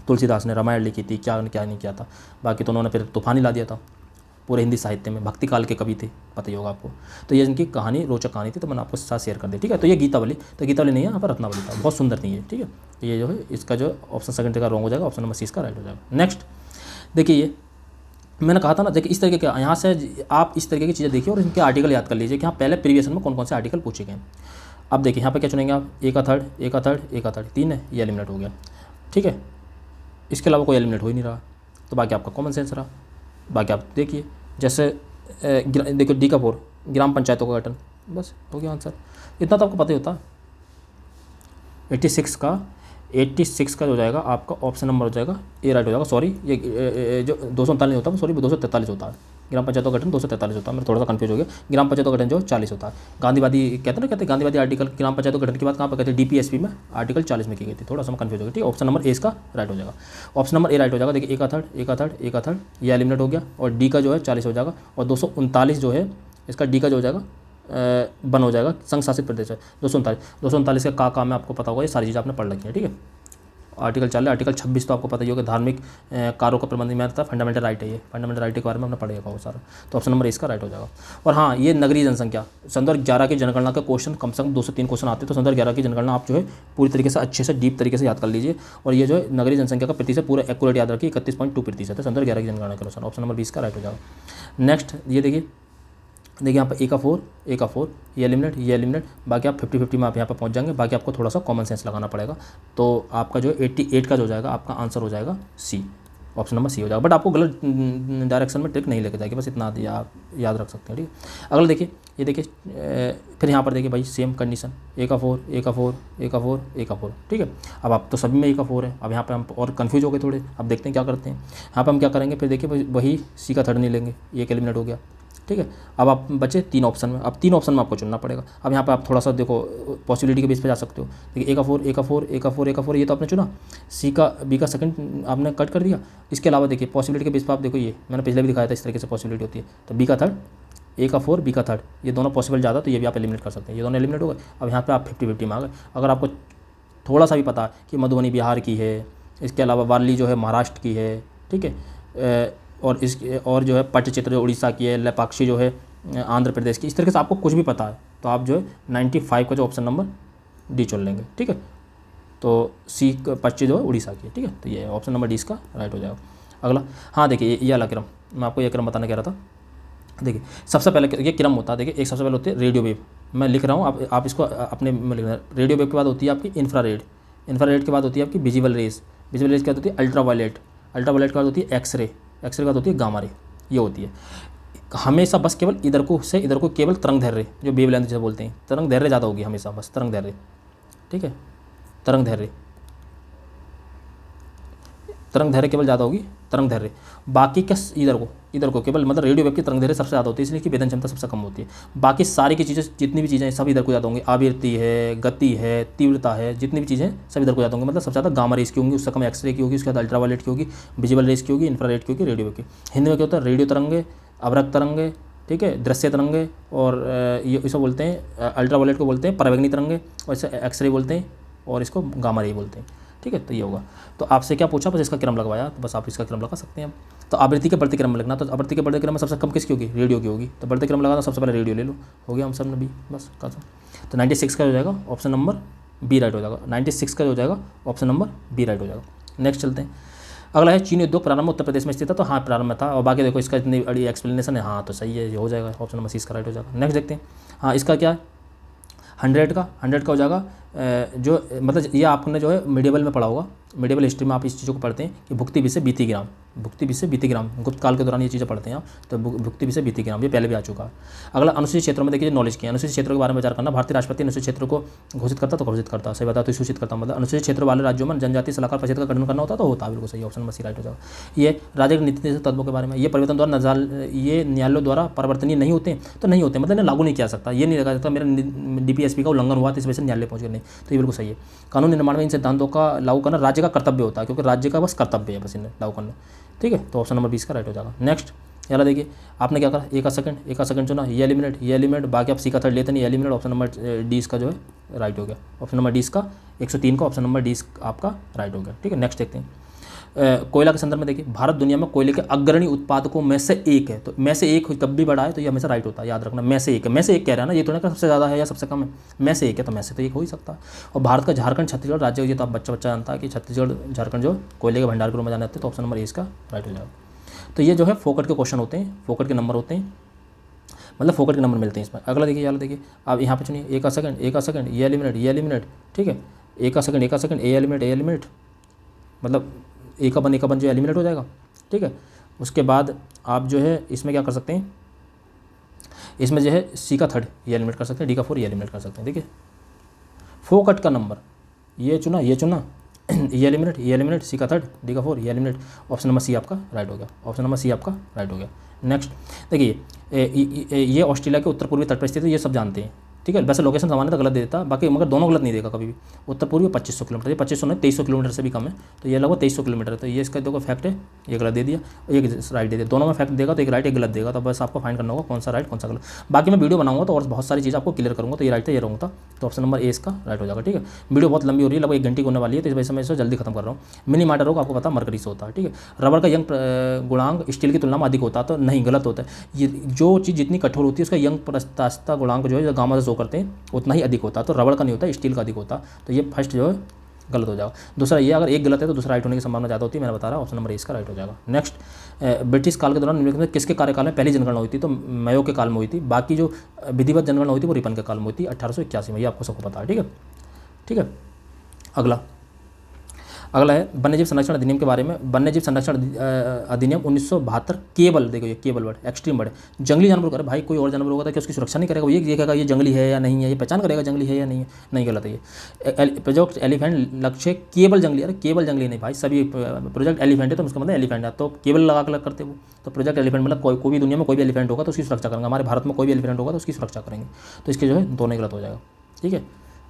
तुलसीदास ने रामायण लिखी थी, क्या क्या नहीं किया था, बाकी तो उन्होंने फिर तूफान ही ला दिया था पूरे हिंदी साहित्य में। भक्ति काल के कवि थे, पता ही होगा आपको। तो ये इनकी कहानी रोचक कहानी थी, तो मैंने आपको साथ शेयर कर दी, ठीक है। तो ये गीतावली, तो गीतावली नहीं है, यहाँ पर रत्नावली था, बहुत सुंदर नहीं है, ठीक है। तो ये जो है इसका जो ऑप्शन सेकंड का रॉन्ग हो जाएगा, ऑप्शन नंबर सी इसका राइट हो जाएगा। नेक्स्ट देखिए, ये मैंने कहा था ना, देखिए इस तरीके का यहाँ से आप इस तरीके की चीज़ें देखिए और इनके आर्टिकल याद कर लीजिए कि हाँ पहले प्रीवियस में कौन कौन से आर्टिकल पूछे गए। अब देखिए यहाँ पर क्या चुनेंगे आप, ए का थर्ड, ए का थर्ड, ए का थर्ड, 3 है, ये एलिमिनेट हो गया, ठीक है। इसके अलावा कोई एलिमिनेट हो ही नहीं रहा, तो बाकी आपका कॉमन सेंस रहा। बाकी आप देखिए, जैसे देखो डी का 4 ग्राम पंचायतों का गठन, बस हो गया आंसर। इतना तो आपको पता ही होता। 86 का जो जाएगा आपका ऑप्शन नंबर हो जाएगा ए राइट हो जाएगा। सॉरी, ये जो 239 होता है, सॉरी 243 होता है। ग्राम पंचायतों का गठन 243 होता है, मैं थोड़ा सा कंफ्यूज हो गया। ग्राम पंचायतों का गठन जो 40 होता है। गांधीवादी कहते गांधीवादी आर्टिकल ग्राम पंचायतों का गठन की बात कहाँ पर कहते हैं, डीपीएसपी में आर्टिकल 40 में की गई थी। थोड़ा सा मैं कंफ्यूज हो गया, ठीक है। ऑप्शन नंबर ए इसका राइट हो जाएगा। ऑप्शन नंबर ए राइट हो जाएगा। देखिए ए का थर्ड, ए का थर्ड, ए का थर्ड, ये एलिमिनेट हो गया, और डी का जो है 40 हो जाएगा, और 239 जो है इसका डी का जो हो जाएगा बन हो जाएगा, संघ शासित प्रदेश है। 239 का काम है, आपको पता होगा, ये सारी चीज़ आपने पढ़ रखी है, ठीक है। आर्टिकल 40, आर्टिकल 26 तो आपको पता ही होगा, धार्मिक कार्यों का प्रबंध में आता है, फंडामेंटल राइट है ये, फंडामेंटल राइट के बारे में हमने पढ़ेगा वो सारा। तो ऑप्शन नंबर इसका राइट हो जाएगा। और हाँ, ये नगरीय जनसंख्या संदर्भ 11 की जनगणना का क्वेश्चन कम से कम 2 से 3 क्वेश्चन आते हैं। तो संदर्भ 11 की जनगणना आप जो है पूरी तरीके से अच्छे से डीप तरीके से याद कर लीजिए। और ये जो है नगरीय जनसंख्या का प्रतिशत पूरा एक्यूरेट याद रखिए, 31.2% है संदर्भ 11 की जनगणना के अनुसार। ऑप्शन नंबर 20 का राइट हो जाएगा। नेक्स्ट ये देखिए यहाँ पर ए का 4, ये एलिमिनेट, बाकी आप 50-50 में आप यहाँ पर पहुँच जाएंगे। बाकी आपको थोड़ा सा कॉमन सेंस लगाना पड़ेगा। तो आपका जो 88 का जो जाएगा आपका आंसर हो जाएगा सी, ऑप्शन नंबर सी हो जाएगा। बट आपको गलत डायरेक्शन में ट्रिक नहीं लेके जाएगी, बस इतना आप याद रख सकते हैं, ठीक है। अगला देखिए, ये देखिए फिर यहाँ पर देखिए भाई सेम कंडीशन, ए का 4, ए का 4, ए का 4, ए का 4, ठीक है। अब आप तो सभी में ए का 4 है। अब यहाँ पे हम और कन्फ्यूज हो गए थोड़े। अब देखते हैं क्या करते हैं यहाँ पर हम क्या करेंगे। फिर देखिए वही सी का थर्ड नहीं लेंगे, एक एलिमिनेट हो गया, ठीक है। अब आप बचे 3 ऑप्शन में, अब 3 ऑप्शन में आपको चुनना पड़ेगा। अब यहाँ पे आप थोड़ा सा देखो पॉसिबिलिटी के बेस पे जा सकते हो। देखिए ए का 4, ए का 4, ए का 4, ए का 4, ये तो आपने चुना। सी का बी का सेकंड आपने कट कर दिया। इसके अलावा देखिए पॉसिबिलिटी के बेस पे आप देखो, ये मैंने पहले भी दिखाया था, इस तरीके से पॉसिबिलिटी होती है। तो बी का थर्ड, ए का 4, बी का थर्ड, ये दोनों पॉसिबल ज़्यादा, तो ये भी आप एलिमिनेट कर सकते हैं। ये दोनों एलिमिनेट हो गए। अब यहाँ पर आप 50-50 में आ गए। अगर आपको थोड़ा सा भी पता है कि मधुबनी बिहार की है, इसके अलावा वारली जो है महाराष्ट्र की है, ठीक है, और जो है पट्टचित्र जो उड़ीसा की है, लेपाक्षी जो है आंध्र प्रदेश की, इस तरीके से आपको कुछ भी पता है तो आप जो है 95 का जो ऑप्शन नंबर डी चुन लेंगे, ठीक है। तो सी पच्चीस जो है उड़ीसा की है, ठीक है। तो ये ऑप्शन नंबर डी इसका राइट हो जाएगा। अगला, हाँ देखिए ये अलग क्रम, मैं आपको ये क्रम बताने कह रहा था। देखिए सबसे पहले ये क्रम होता है, देखिए एक सबसे पहले होती है रेडियो वेव, मैं लिख रहा हूँ, आप इसको अपने में लिखना। रेडियो वेव के बाद होती है आपकी इंफ्रारेड के बाद होती है आपकी विजिबल रेज के बाद होती है अल्ट्रावायलेट के बाद होती है एक्सरे के बाद होती है गामा रे, ये होती है। हमेशा बस केवल इधर को से इधर को केवल तरंग दैर्घ्य, जो वेवलेंथ जिसे बोलते हैं, तरंग दैर्घ्य ज़्यादा होगी हमेशा, बस तरंग दैर्घ्य, ठीक है। तरंग दैर्घ्य केवल ज़्यादा होगी, तरंग दैर्घ्य। बाकी क्या इधर को केवल, मतलब रेडियो वेव की तरंग दैर्घ्य सबसे ज़्यादा होती है, इसलिए कि वेदन क्षमता सबसे कम होती है। बाकी सारी की चीज़ें, जितनी भी चीज़ें सब इधर को ज़्यादा होंगी। आवृत्ति है, गति है, तीव्रता है, जितनी भी चीज़ें सब इधर को ज़्यादा होंगी। मतलब सबसे ज़्यादा गामा रेस की होंगी, उससे कम एक्सरे की होगी, उसके बाद अल्ट्रावायलेट की होगी, विजिबल रेस की होगी, इंफ्रारेड की होगी, रेडियो वेव की। हिंदी में क्या होता है, रेडियो तरंगे, अवरक्त तरंगे, ठीक है, दृश्य तरंगे, और ये इसे बोलते हैं अल्ट्रावायलेट को बोलते हैं परावैंगनी तरंगे, और इसे एक्सरे बोलते हैं, और इसको गामा रे बोलते हैं, ठीक है। तो ये होगा। तो आपसे क्या पूछा, बस इसका क्रम लगवाया, तो बस आप इसका क्रम लगा सकते हैं। तो आवृत्ति के बढ़ते क्रम में लिखना, तो आवृत्ति के बढ़ते क्रम में सबसे कम किसकी होगी, रेडियो की होगी। तो बढ़ते क्रम लगाना, सबसे पहले रेडियो ले लो, हो गया हम सब ने बी, बस का। तो 96 का हो जाएगा ऑप्शन नंबर बी राइट हो जाएगा। 96 का हो जाएगा ऑप्शन नंबर बी राइट हो जाएगा। नेक्स्ट चलते हैं। अगला है चीनी उद्योग प्रारंभ उत्तर प्रदेश में स्थित है, तो हाँ प्रारंभ में था। और बाकी देखो इसका इतनी बड़ी एक्सप्लेनेशन है, हाँ तो सही है, ये हो जाएगा, ऑप्शन नंबर सी इसका राइट हो जाएगा। नेक्स्ट देखते हैं, हाँ इसका क्या है, 100 का हो जाएगा जो मतलब ये आपने जो है मिडिवल में पढ़ा होगा, मिडिवल हिस्ट्री में आप इस चीज़ों को पढ़ते हैं कि भुक्ति विषय बीती ग्राम, भुक्ति विषय बीती ग्राम, गुप्त काल के दौरान ये चीज़ें पढ़ते हैं आप, तो भुक्ति विषय बीती ग्राम ये पहले भी आ चुका है। अगला अनुसूचित क्षेत्रों में देखिए नॉलेज की, अनुसूचित क्षेत्रों के बारे में विचार करना। भारतीय राष्ट्रपति अनुसूचित क्षेत्र को घोषित करता तो घोषित करता, सही बता तो सूचित करता, मतलब अनुसूचित क्षेत्र वाले राज्यों में जनजातीय सलाहकार परिषद का गठन करना होता तो होता, बिल्कुल सही, ऑप्शन नंबर सी राइट हो जाएगा। ये राज्य के नीति तत्वों के बारे में, ये परिवर्तन द्वारा ये न्यायालयों द्वारा परिवर्तनीय नहीं होते तो नहीं होते, मतलब इन्हें लागू नहीं किया सकता, ये नहीं लगा सकता मेरा डीपीएसपी का उल्लंघन हुआ तो इस वजह से न्यायालय पहुंच गए नहीं, तो ये बिल्कुल सही है। कानून निर्माण में इन सिद्धांतों का लागू करना राज्य का कर्तव्य होता है, क्योंकि राज्य का बस कर्तव्य है बस इन्हें लागू करना, ठीक है, तो ऑप्शन नंबर 20 का राइट हो जाएगा। नेक्स्ट यार देखिए आपने क्या करा, एक का सेकंड चुना, ये एलिमिनेट, बाकी आप सी का थर्ड लेते नहीं, एलिमिनेट ऑप्शन नंबर डी का जो है राइट हो गया, ऑप्शन नंबर 20 का 103 का ऑप्शन नंबर 20 आपका राइट हो गया, ठीक है। नेक्स्ट देखते हैं कोयला के संदर्भ में देखिए, भारत दुनिया में कोयले के अग्रणी उत्पादकों में से एक है, तो में से एक कब भी बड़ा है तो ये हमेशा राइट होता है, याद रखना, में से एक है, में से एक कह रहा है ना, ये तो नहीं सबसे ज़्यादा है या सबसे कम है, में से एक है तो में से तो एक हो ही सकता है। और भारत का झारखंड छत्तीसगढ़ राज्य, ये तो आप बच्चा जानता है कि छत्तीसगढ़ झारखंड जो कोयले के भंडार के रूप में जाने जाते हैं, तो ऑप्शन नंबर ए इसका राइट हो जाएगा। तो ये जो है फोकट के क्वेश्चन होते हैं, फोकट के नंबर होते हैं, मतलब फोकट के नंबर मिलते हैं इसमें। अगला देखिए यार देखिए आप यहाँ पे चुनिए, एक का सेकंड ये एलिमिनेट, ठीक है, एक का सेकंड ए एलिमिनेट, मतलब ए का बन जो एलिमिनेट हो जाएगा, ठीक है। उसके बाद आप जो है इसमें क्या कर सकते हैं, इसमें जो है सी का थर्ड ये एलिमिनेट कर सकते हैं, डी का 4 ये एलिमिनेट कर सकते हैं, देखिए फोकट का नंबर ये चुना ये एलिमिनेट, सी का थर्ड, डी का 4 ये एलिमिनेट, ऑप्शन नंबर सी आपका राइट हो गया, ऑप्शन नंबर सी आपका राइट हो गया। नेक्स्ट देखिए ये ऑस्ट्रेलिया के उत्तर पूर्वी तट पर स्थित है, ये सब जानते हैं, ठीक है। वैसे लोकेशन सामान्यतः गलत देता, बाकी मगर दोनों गलत नहीं देगा कभी भी। उत्तर पूर्वी 2500 किलोमीटर, ये 2500 नहीं 2300 किलोमीटर से भी कम है, तो ये लगभग 2300 किलोमीटर है, तो ये इसका देखो फैक्ट है, ये गलत दे दिया, एक राइट दे दिया, दोनों में फैक्ट देगा तो एक राइट एक गलत देगा, तो बस आपको फाइंड करना होगा कौन सा राइट कौन सा गलत। बाकी मैं वीडियो बनाऊंगा तो और बहुत सारी चीज़ आपको क्लियर करूँगा, तो ये राइट है ये रॉन्ग था, तो ऑप्शन नंबर ए इसका राइट हो जाएगा, ठीक है। वीडियो बहुत लंबी हो रही है, लगभग 1 घंटे की होने वाली है, तो इस वजह से मैं इसे जल्दी खत्म कर रहा हूँ। मिनी मैटर होगा आपको पता मरकरी से होता है, ठीक है। रबर का यंग गुणांक स्टील की तुलना में अधिक होता है, तो नहीं गलत होता है, ये जो चीज़ जितनी कठोर होती है उसका यंग प्रस्तास्ता गुणांक जो है गामा से शो करते हैं उतना ही अधिक होता है, तो रबड़ का नहीं होता, स्टील का अधिक होता, तो ये फर्स्ट जो है गलत हो जाएगा। दूसरा ये अगर एक गलत है तो दूसरा राइट होने की संभावना ज़्यादा होती है, मैंने बता रहा, ऑप्शन नंबर ए इसका राइट हो जाएगा। नेक्स्ट ब्रिटिश काल के दौरान निम्नलिखित में किसके कार्यकाल में पहली जनगणना हुई थी, तो मयो के काल में हुई थी, बाकी जो विधिवत जनगणना हुई थी वो रिपन के काल में हुई थी 1881 में, ये आपको सबको पता है, ठीक है। अगला है वन्यजीव संरक्षण अधिनियम के बारे में। वन्यजीव संरक्षण अधिनियम 1972 केवल, देखो ये केवल वर्ड एक्सट्रीम वर्ड, जंगली जानवर करे भाई, कोई और जानवर होगा तो क्या उसकी सुरक्षा नहीं करेगा, ये देखेगा ये जंगली है या नहीं है, ये पहचान करेगा जंगली है या नहीं है, नहीं गलत है ये। प्रोजेक्ट एलिफेंट लक्ष्य केवल जंगली, अरे केवल जंगली नहीं भाई, सभी प्रोजेक्ट एलिफेंट है तो उसका मतलब एलिफेंट है, तो केवल लगा कर करते वो, तो प्रोजेक्ट एलिफेंट मतलब कोई भी दुनिया में कोई भी एलिफेंट होगा तो उसकी सुरक्षा करेंगे, हमारे भारत में कोई भी एलिफेंट होगा तो उसकी सुरक्षा करेंगे, तो इसके जो है दोनों गलत हो जाएगा, ठीक है।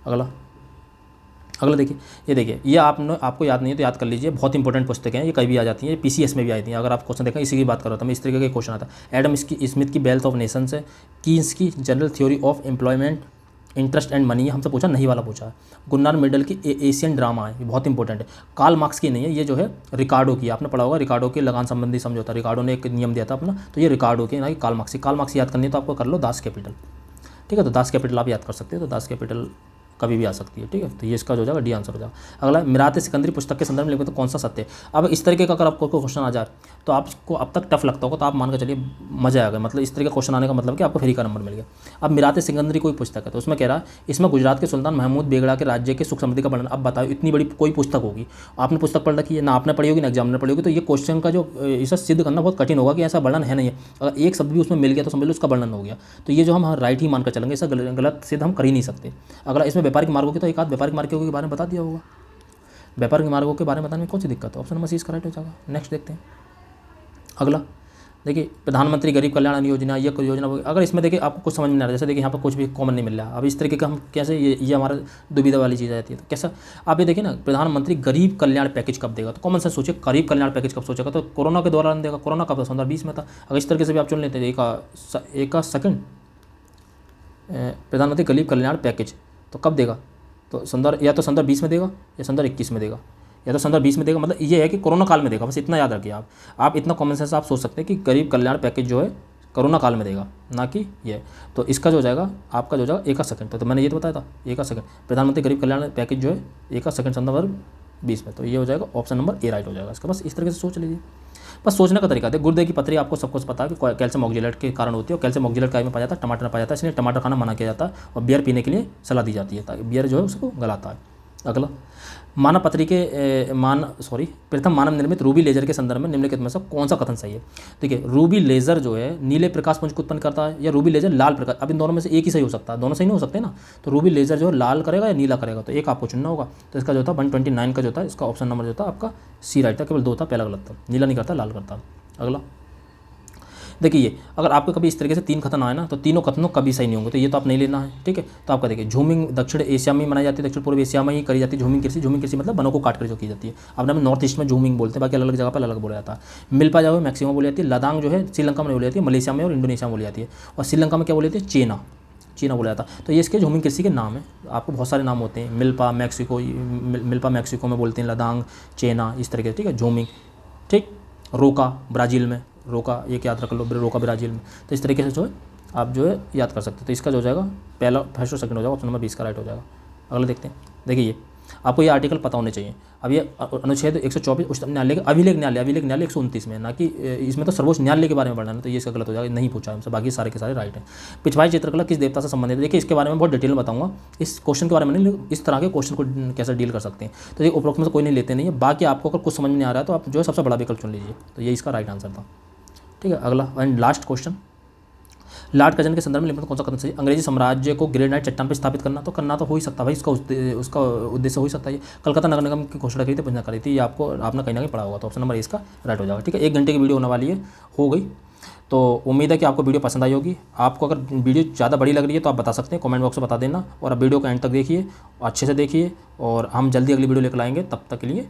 अगला देखिए, ये देखिए ये आपको याद नहीं है तो याद कर लीजिए, बहुत इंपॉर्टेंट पुस्तकें हैं, ये कहीं भी आ जाती हैं, ये पीसीएस में भी आई थी, अगर आप क्वेश्चन देखें इसी की बात कर रहा था मैं, इस तरीके का क्वेश्चन आता है। एडम स्मिथ की वेल्थ ऑफ नेशंस है, कीन्स की general theory of employment interest and money, हमसे पूछा नहीं वाला पूछा है। गुन्नार मिडल की एशियन ड्रामा है, ये बहुत इंपॉर्टेंट है। कार्ल मार्क्स की नहीं है, ये जो है रिकार्डो की, आपने पढ़ा होगा रिकार्डो के लगान संबंधी समझौता, रिकार्डो ने एक नियम दिया था अपना, तो ये रिकार्डो की ना कि कार्ल मार्क्स याद करनी है तो आपको कर लो दास कैपिटल, ठीक है, तो दास कैपिटल आप याद कर सकते हो, तो दास कैपिटल कभी भी आ सकती है, ठीक है, तो ये इसका जो हो जाएगा डी आंसर हो जाएगा। अगला मिरात सिकंदरी पुस्तक के संदर्भ में लिखो तो कौन सा सत्य है। अब इस तरीके का अगर आपको क्वेश्चन आ जाए तो आपको अब तक टफ लगता होगा तो आप मान कर चलिए मजा आ गया, मतलब इस तरीके का क्वेश्चन आने का मतलब कि आपको फ्री का नंबर मिल गया। अब मिरात सिकंदरी कोई पुस्तक है तो उसमें कह रहा है इसमें गुजरात के सुल्तान महमूद बेगड़ा के राज्य के सुख समृद्धि का वर्णन। अब बताओ इतनी बड़ी कोई पुस्तक होगी, आपने पुस्तक पढ़ रखी है ना, आपने पढ़ी होगी ना एग्जाम में पढ़ी होगी, तो ये क्वेश्चन का जो इसे सिद्ध करना बहुत कठिन होगा कि ऐसा वर्णन है नहीं है। अगर एक शब्द भी उसमें मिल गया तो समझ लो उसका वर्णन हो गया, तो ये जो हम राइट ही मानकर चलेंगे, ऐसा गलत सिद्ध हम कर ही नहीं सकते। अगर इसमें व्यापारिक मार्गों की तो एक आध व्यापारिक मार्गों के बारे में बता दिया होगा, व्यापारिक मार्गों के बारे में बताने में कौन सी दिक्कत है, ऑप्शन नंबर सी इसका राइट हो जाएगा। नेक्स्ट देखते हैं अगला, देखिए प्रधानमंत्री गरीब कल्याण योजना, ये कोई योजना, अगर इसमें देखिए आपको कुछ समझ में नहीं आ रहा, जैसे देखिए यहाँ पर कुछ भी कॉमन नहीं मिल रहा, अब इस तरीके का हम कैसे ये हमारा दुविधा वाली चीज़ आ जाती है, तो कैसा आप ये देखिए ना, प्रधानमंत्री गरीब कल्याण पैकेज कब देगा, तो कॉमन सेंस सोचिए गरीब कल्याण पैकेज कब सोचेगा, तो कोरोना के दौरान देगा, कोरोना कब था 2020 में था। अगर इस तरीके से भी आप चुन लेते हैं एक सेकंड, प्रधानमंत्री गरीब कल्याण पैकेज तो कब देगा, तो या तो 20 में देगा या 21 में देगा, या तो 20 में देगा, मतलब ये है कि कोरोना काल में देगा, बस इतना याद रखिए आप इतना कॉमन सेंस आप सोच सकते हैं कि गरीब कल्याण पैकेज जो है कोरोना काल में देगा, ना कि ये, तो इसका जो हो जाएगा आपका जो हो जाएगा एक सेकंड, तो मैंने ये तो बताया था एक सेकंड, प्रधानमंत्री गरीब कल्याण पैकेज जो है एक सेकंड 20 20 में। तो ये हो जाएगा ऑप्शन नंबर ए राइट हो जाएगा इसका। बस इस तरीके से सोच लीजिए, बस सोचने का तरीका है। गुर्दे की पथरी आपको सब कुछ पता है कि कैल्शियम ऑक्जेलेट के कारण होती है, और कैल्शियम ऑक्जेलेट काय में पाया जाता है, टमाटर में पाया जाता है, इसलिए टमाटर खाना मना किया जाता है और बियर पीने के लिए सलाह दी जाती है, ताकि बियर जो है उसको गलाता है। अगला, मानव पथरी के प्रथम मानव निर्मित रूबी लेजर के संदर्भ में निम्नलिखित में से कौन सा कथन सही है। देखिए, रूबी लेजर जो है नीले प्रकाश पुंज को उत्पन्न करता है, या रूबी लेजर लाल प्रकाश, अब इन दोनों में से एक ही सही हो सकता है, दोनों सही नहीं हो सकते ना। तो रूबी लेजर जो है लाल करेगा या नीला करेगा, तो एक आपको चुनना होगा। तो इसका जो था 129 का जो था इसका ऑप्शन नंबर जो था आपका सी राइट था, केवल 2 था, पहला गलत था, नीला नहीं करता लाल करता। अगला देखिए, अगर आपको कभी इस तरीके से 3 कथन आए ना, तो तीनों कथनों कभी सही नहीं होंगे, तो ये तो आप नहीं लेना है, ठीक है। तो आपका देखिए, झूमिंग दक्षिण एशिया में मनाई जाती है, दक्षिण पूर्व एशिया में ही करी जाती है झूमिंग कृषि। झूमिंग कृषि मतलब वनों को काट कर जो की जाती है। अपने नॉर्थ ईस्ट में झूमिंग बोलते हैं, बाकी अलग अलग जगह पर अलग बोला जाता है। मिल्पा जो है मैक्सिमम बोली जाती है। लदांग जो है श्रीलंका में बोली जाती है, मलेशिया में और इंडोनेशिया में बोली जाती है। और श्रीलंका में क्या बोली जाती है, चीना बोला जाता है। तो ये इसके झूमिंग कृषि के नाम है। आपको बहुत सारे नाम होते हैं, मिल्पा मैक्सिको में बोलते हैं, लदांग, चेना, इस तरीके से, ठीक है, झूमिंग, ठीक। रोका ब्राज़ील में, रोका एक याद रख लो, रोका ब्राज़ील में। तो इस तरीके से जो है आप जो है याद कर सकते हो। तो इसका जो हो जाएगा पहला, फर्स्ट और सेकंड हो जाएगा, ऑप्शन नंबर 20 का राइट हो जाएगा। अगला देखते हैं। देखिए, ये आपको ये आर्टिकल पता होने चाहिए। अब ये अनुच्छेद 124 उच्चतम न्यायालय, अभिलेख न्यायालय 129 में, ना कि इसमें तो सर्वोच्च न्यायालय के बारे में पढ़ना है, तो ये इसका गलत हो जाएगा, नहीं पूछा हमसे, बाकी सारे के सारे राइट है। पिछवाई चित्रकला किस देवता से संबंधित है। देखिए, इसके बारे में बहुत डिटेल में बताऊंगा, इस क्वेश्चन के बारे में नहीं, इस तरह के क्वेश्चन को कैसे डील कर सकते हैं। तो ये उपरोक्त में से कोई नहीं लेते नहीं है। बाकी आपको अगर कुछ समझ में नहीं आ रहा है तो आप जो है सबसे बड़ा विकल्प चुन लीजिए। तो ये इसका राइट आंसर था, ठीक है। अगला and last question, Lord Curzon के संदर्भ में निम्नलिखित कौन सा कथन सही है। अंग्रेजी साम्राज्य को ग्रेनाइट चट्टान पर स्थापित करना तो हो ही सकता है भाई, उसका उद्देश्य हो ही सकता है। कलकत्ता नगर निगम की घोषणा करी थी, पुनः करी थी, ये आपने कहीं ना कहीं पढ़ा होगा। तो ऑप्शन नंबर इसका राइट हो जाएगा, ठीक है। 1 घंटे की वीडियो होने वाली है, हो गई। तो उम्मीद है कि आपको वीडियो पसंद आई होगी। आपको अगर वीडियो ज़्यादा बड़ी लग रही है तो आप बता सकते हैं, कमेंट बॉक्स में बता देना। और अब वीडियो को एंड तक देखिए, अच्छे से देखिए, और हम जल्दी अगली वीडियो लेकर आएंगे। तब तक के लिए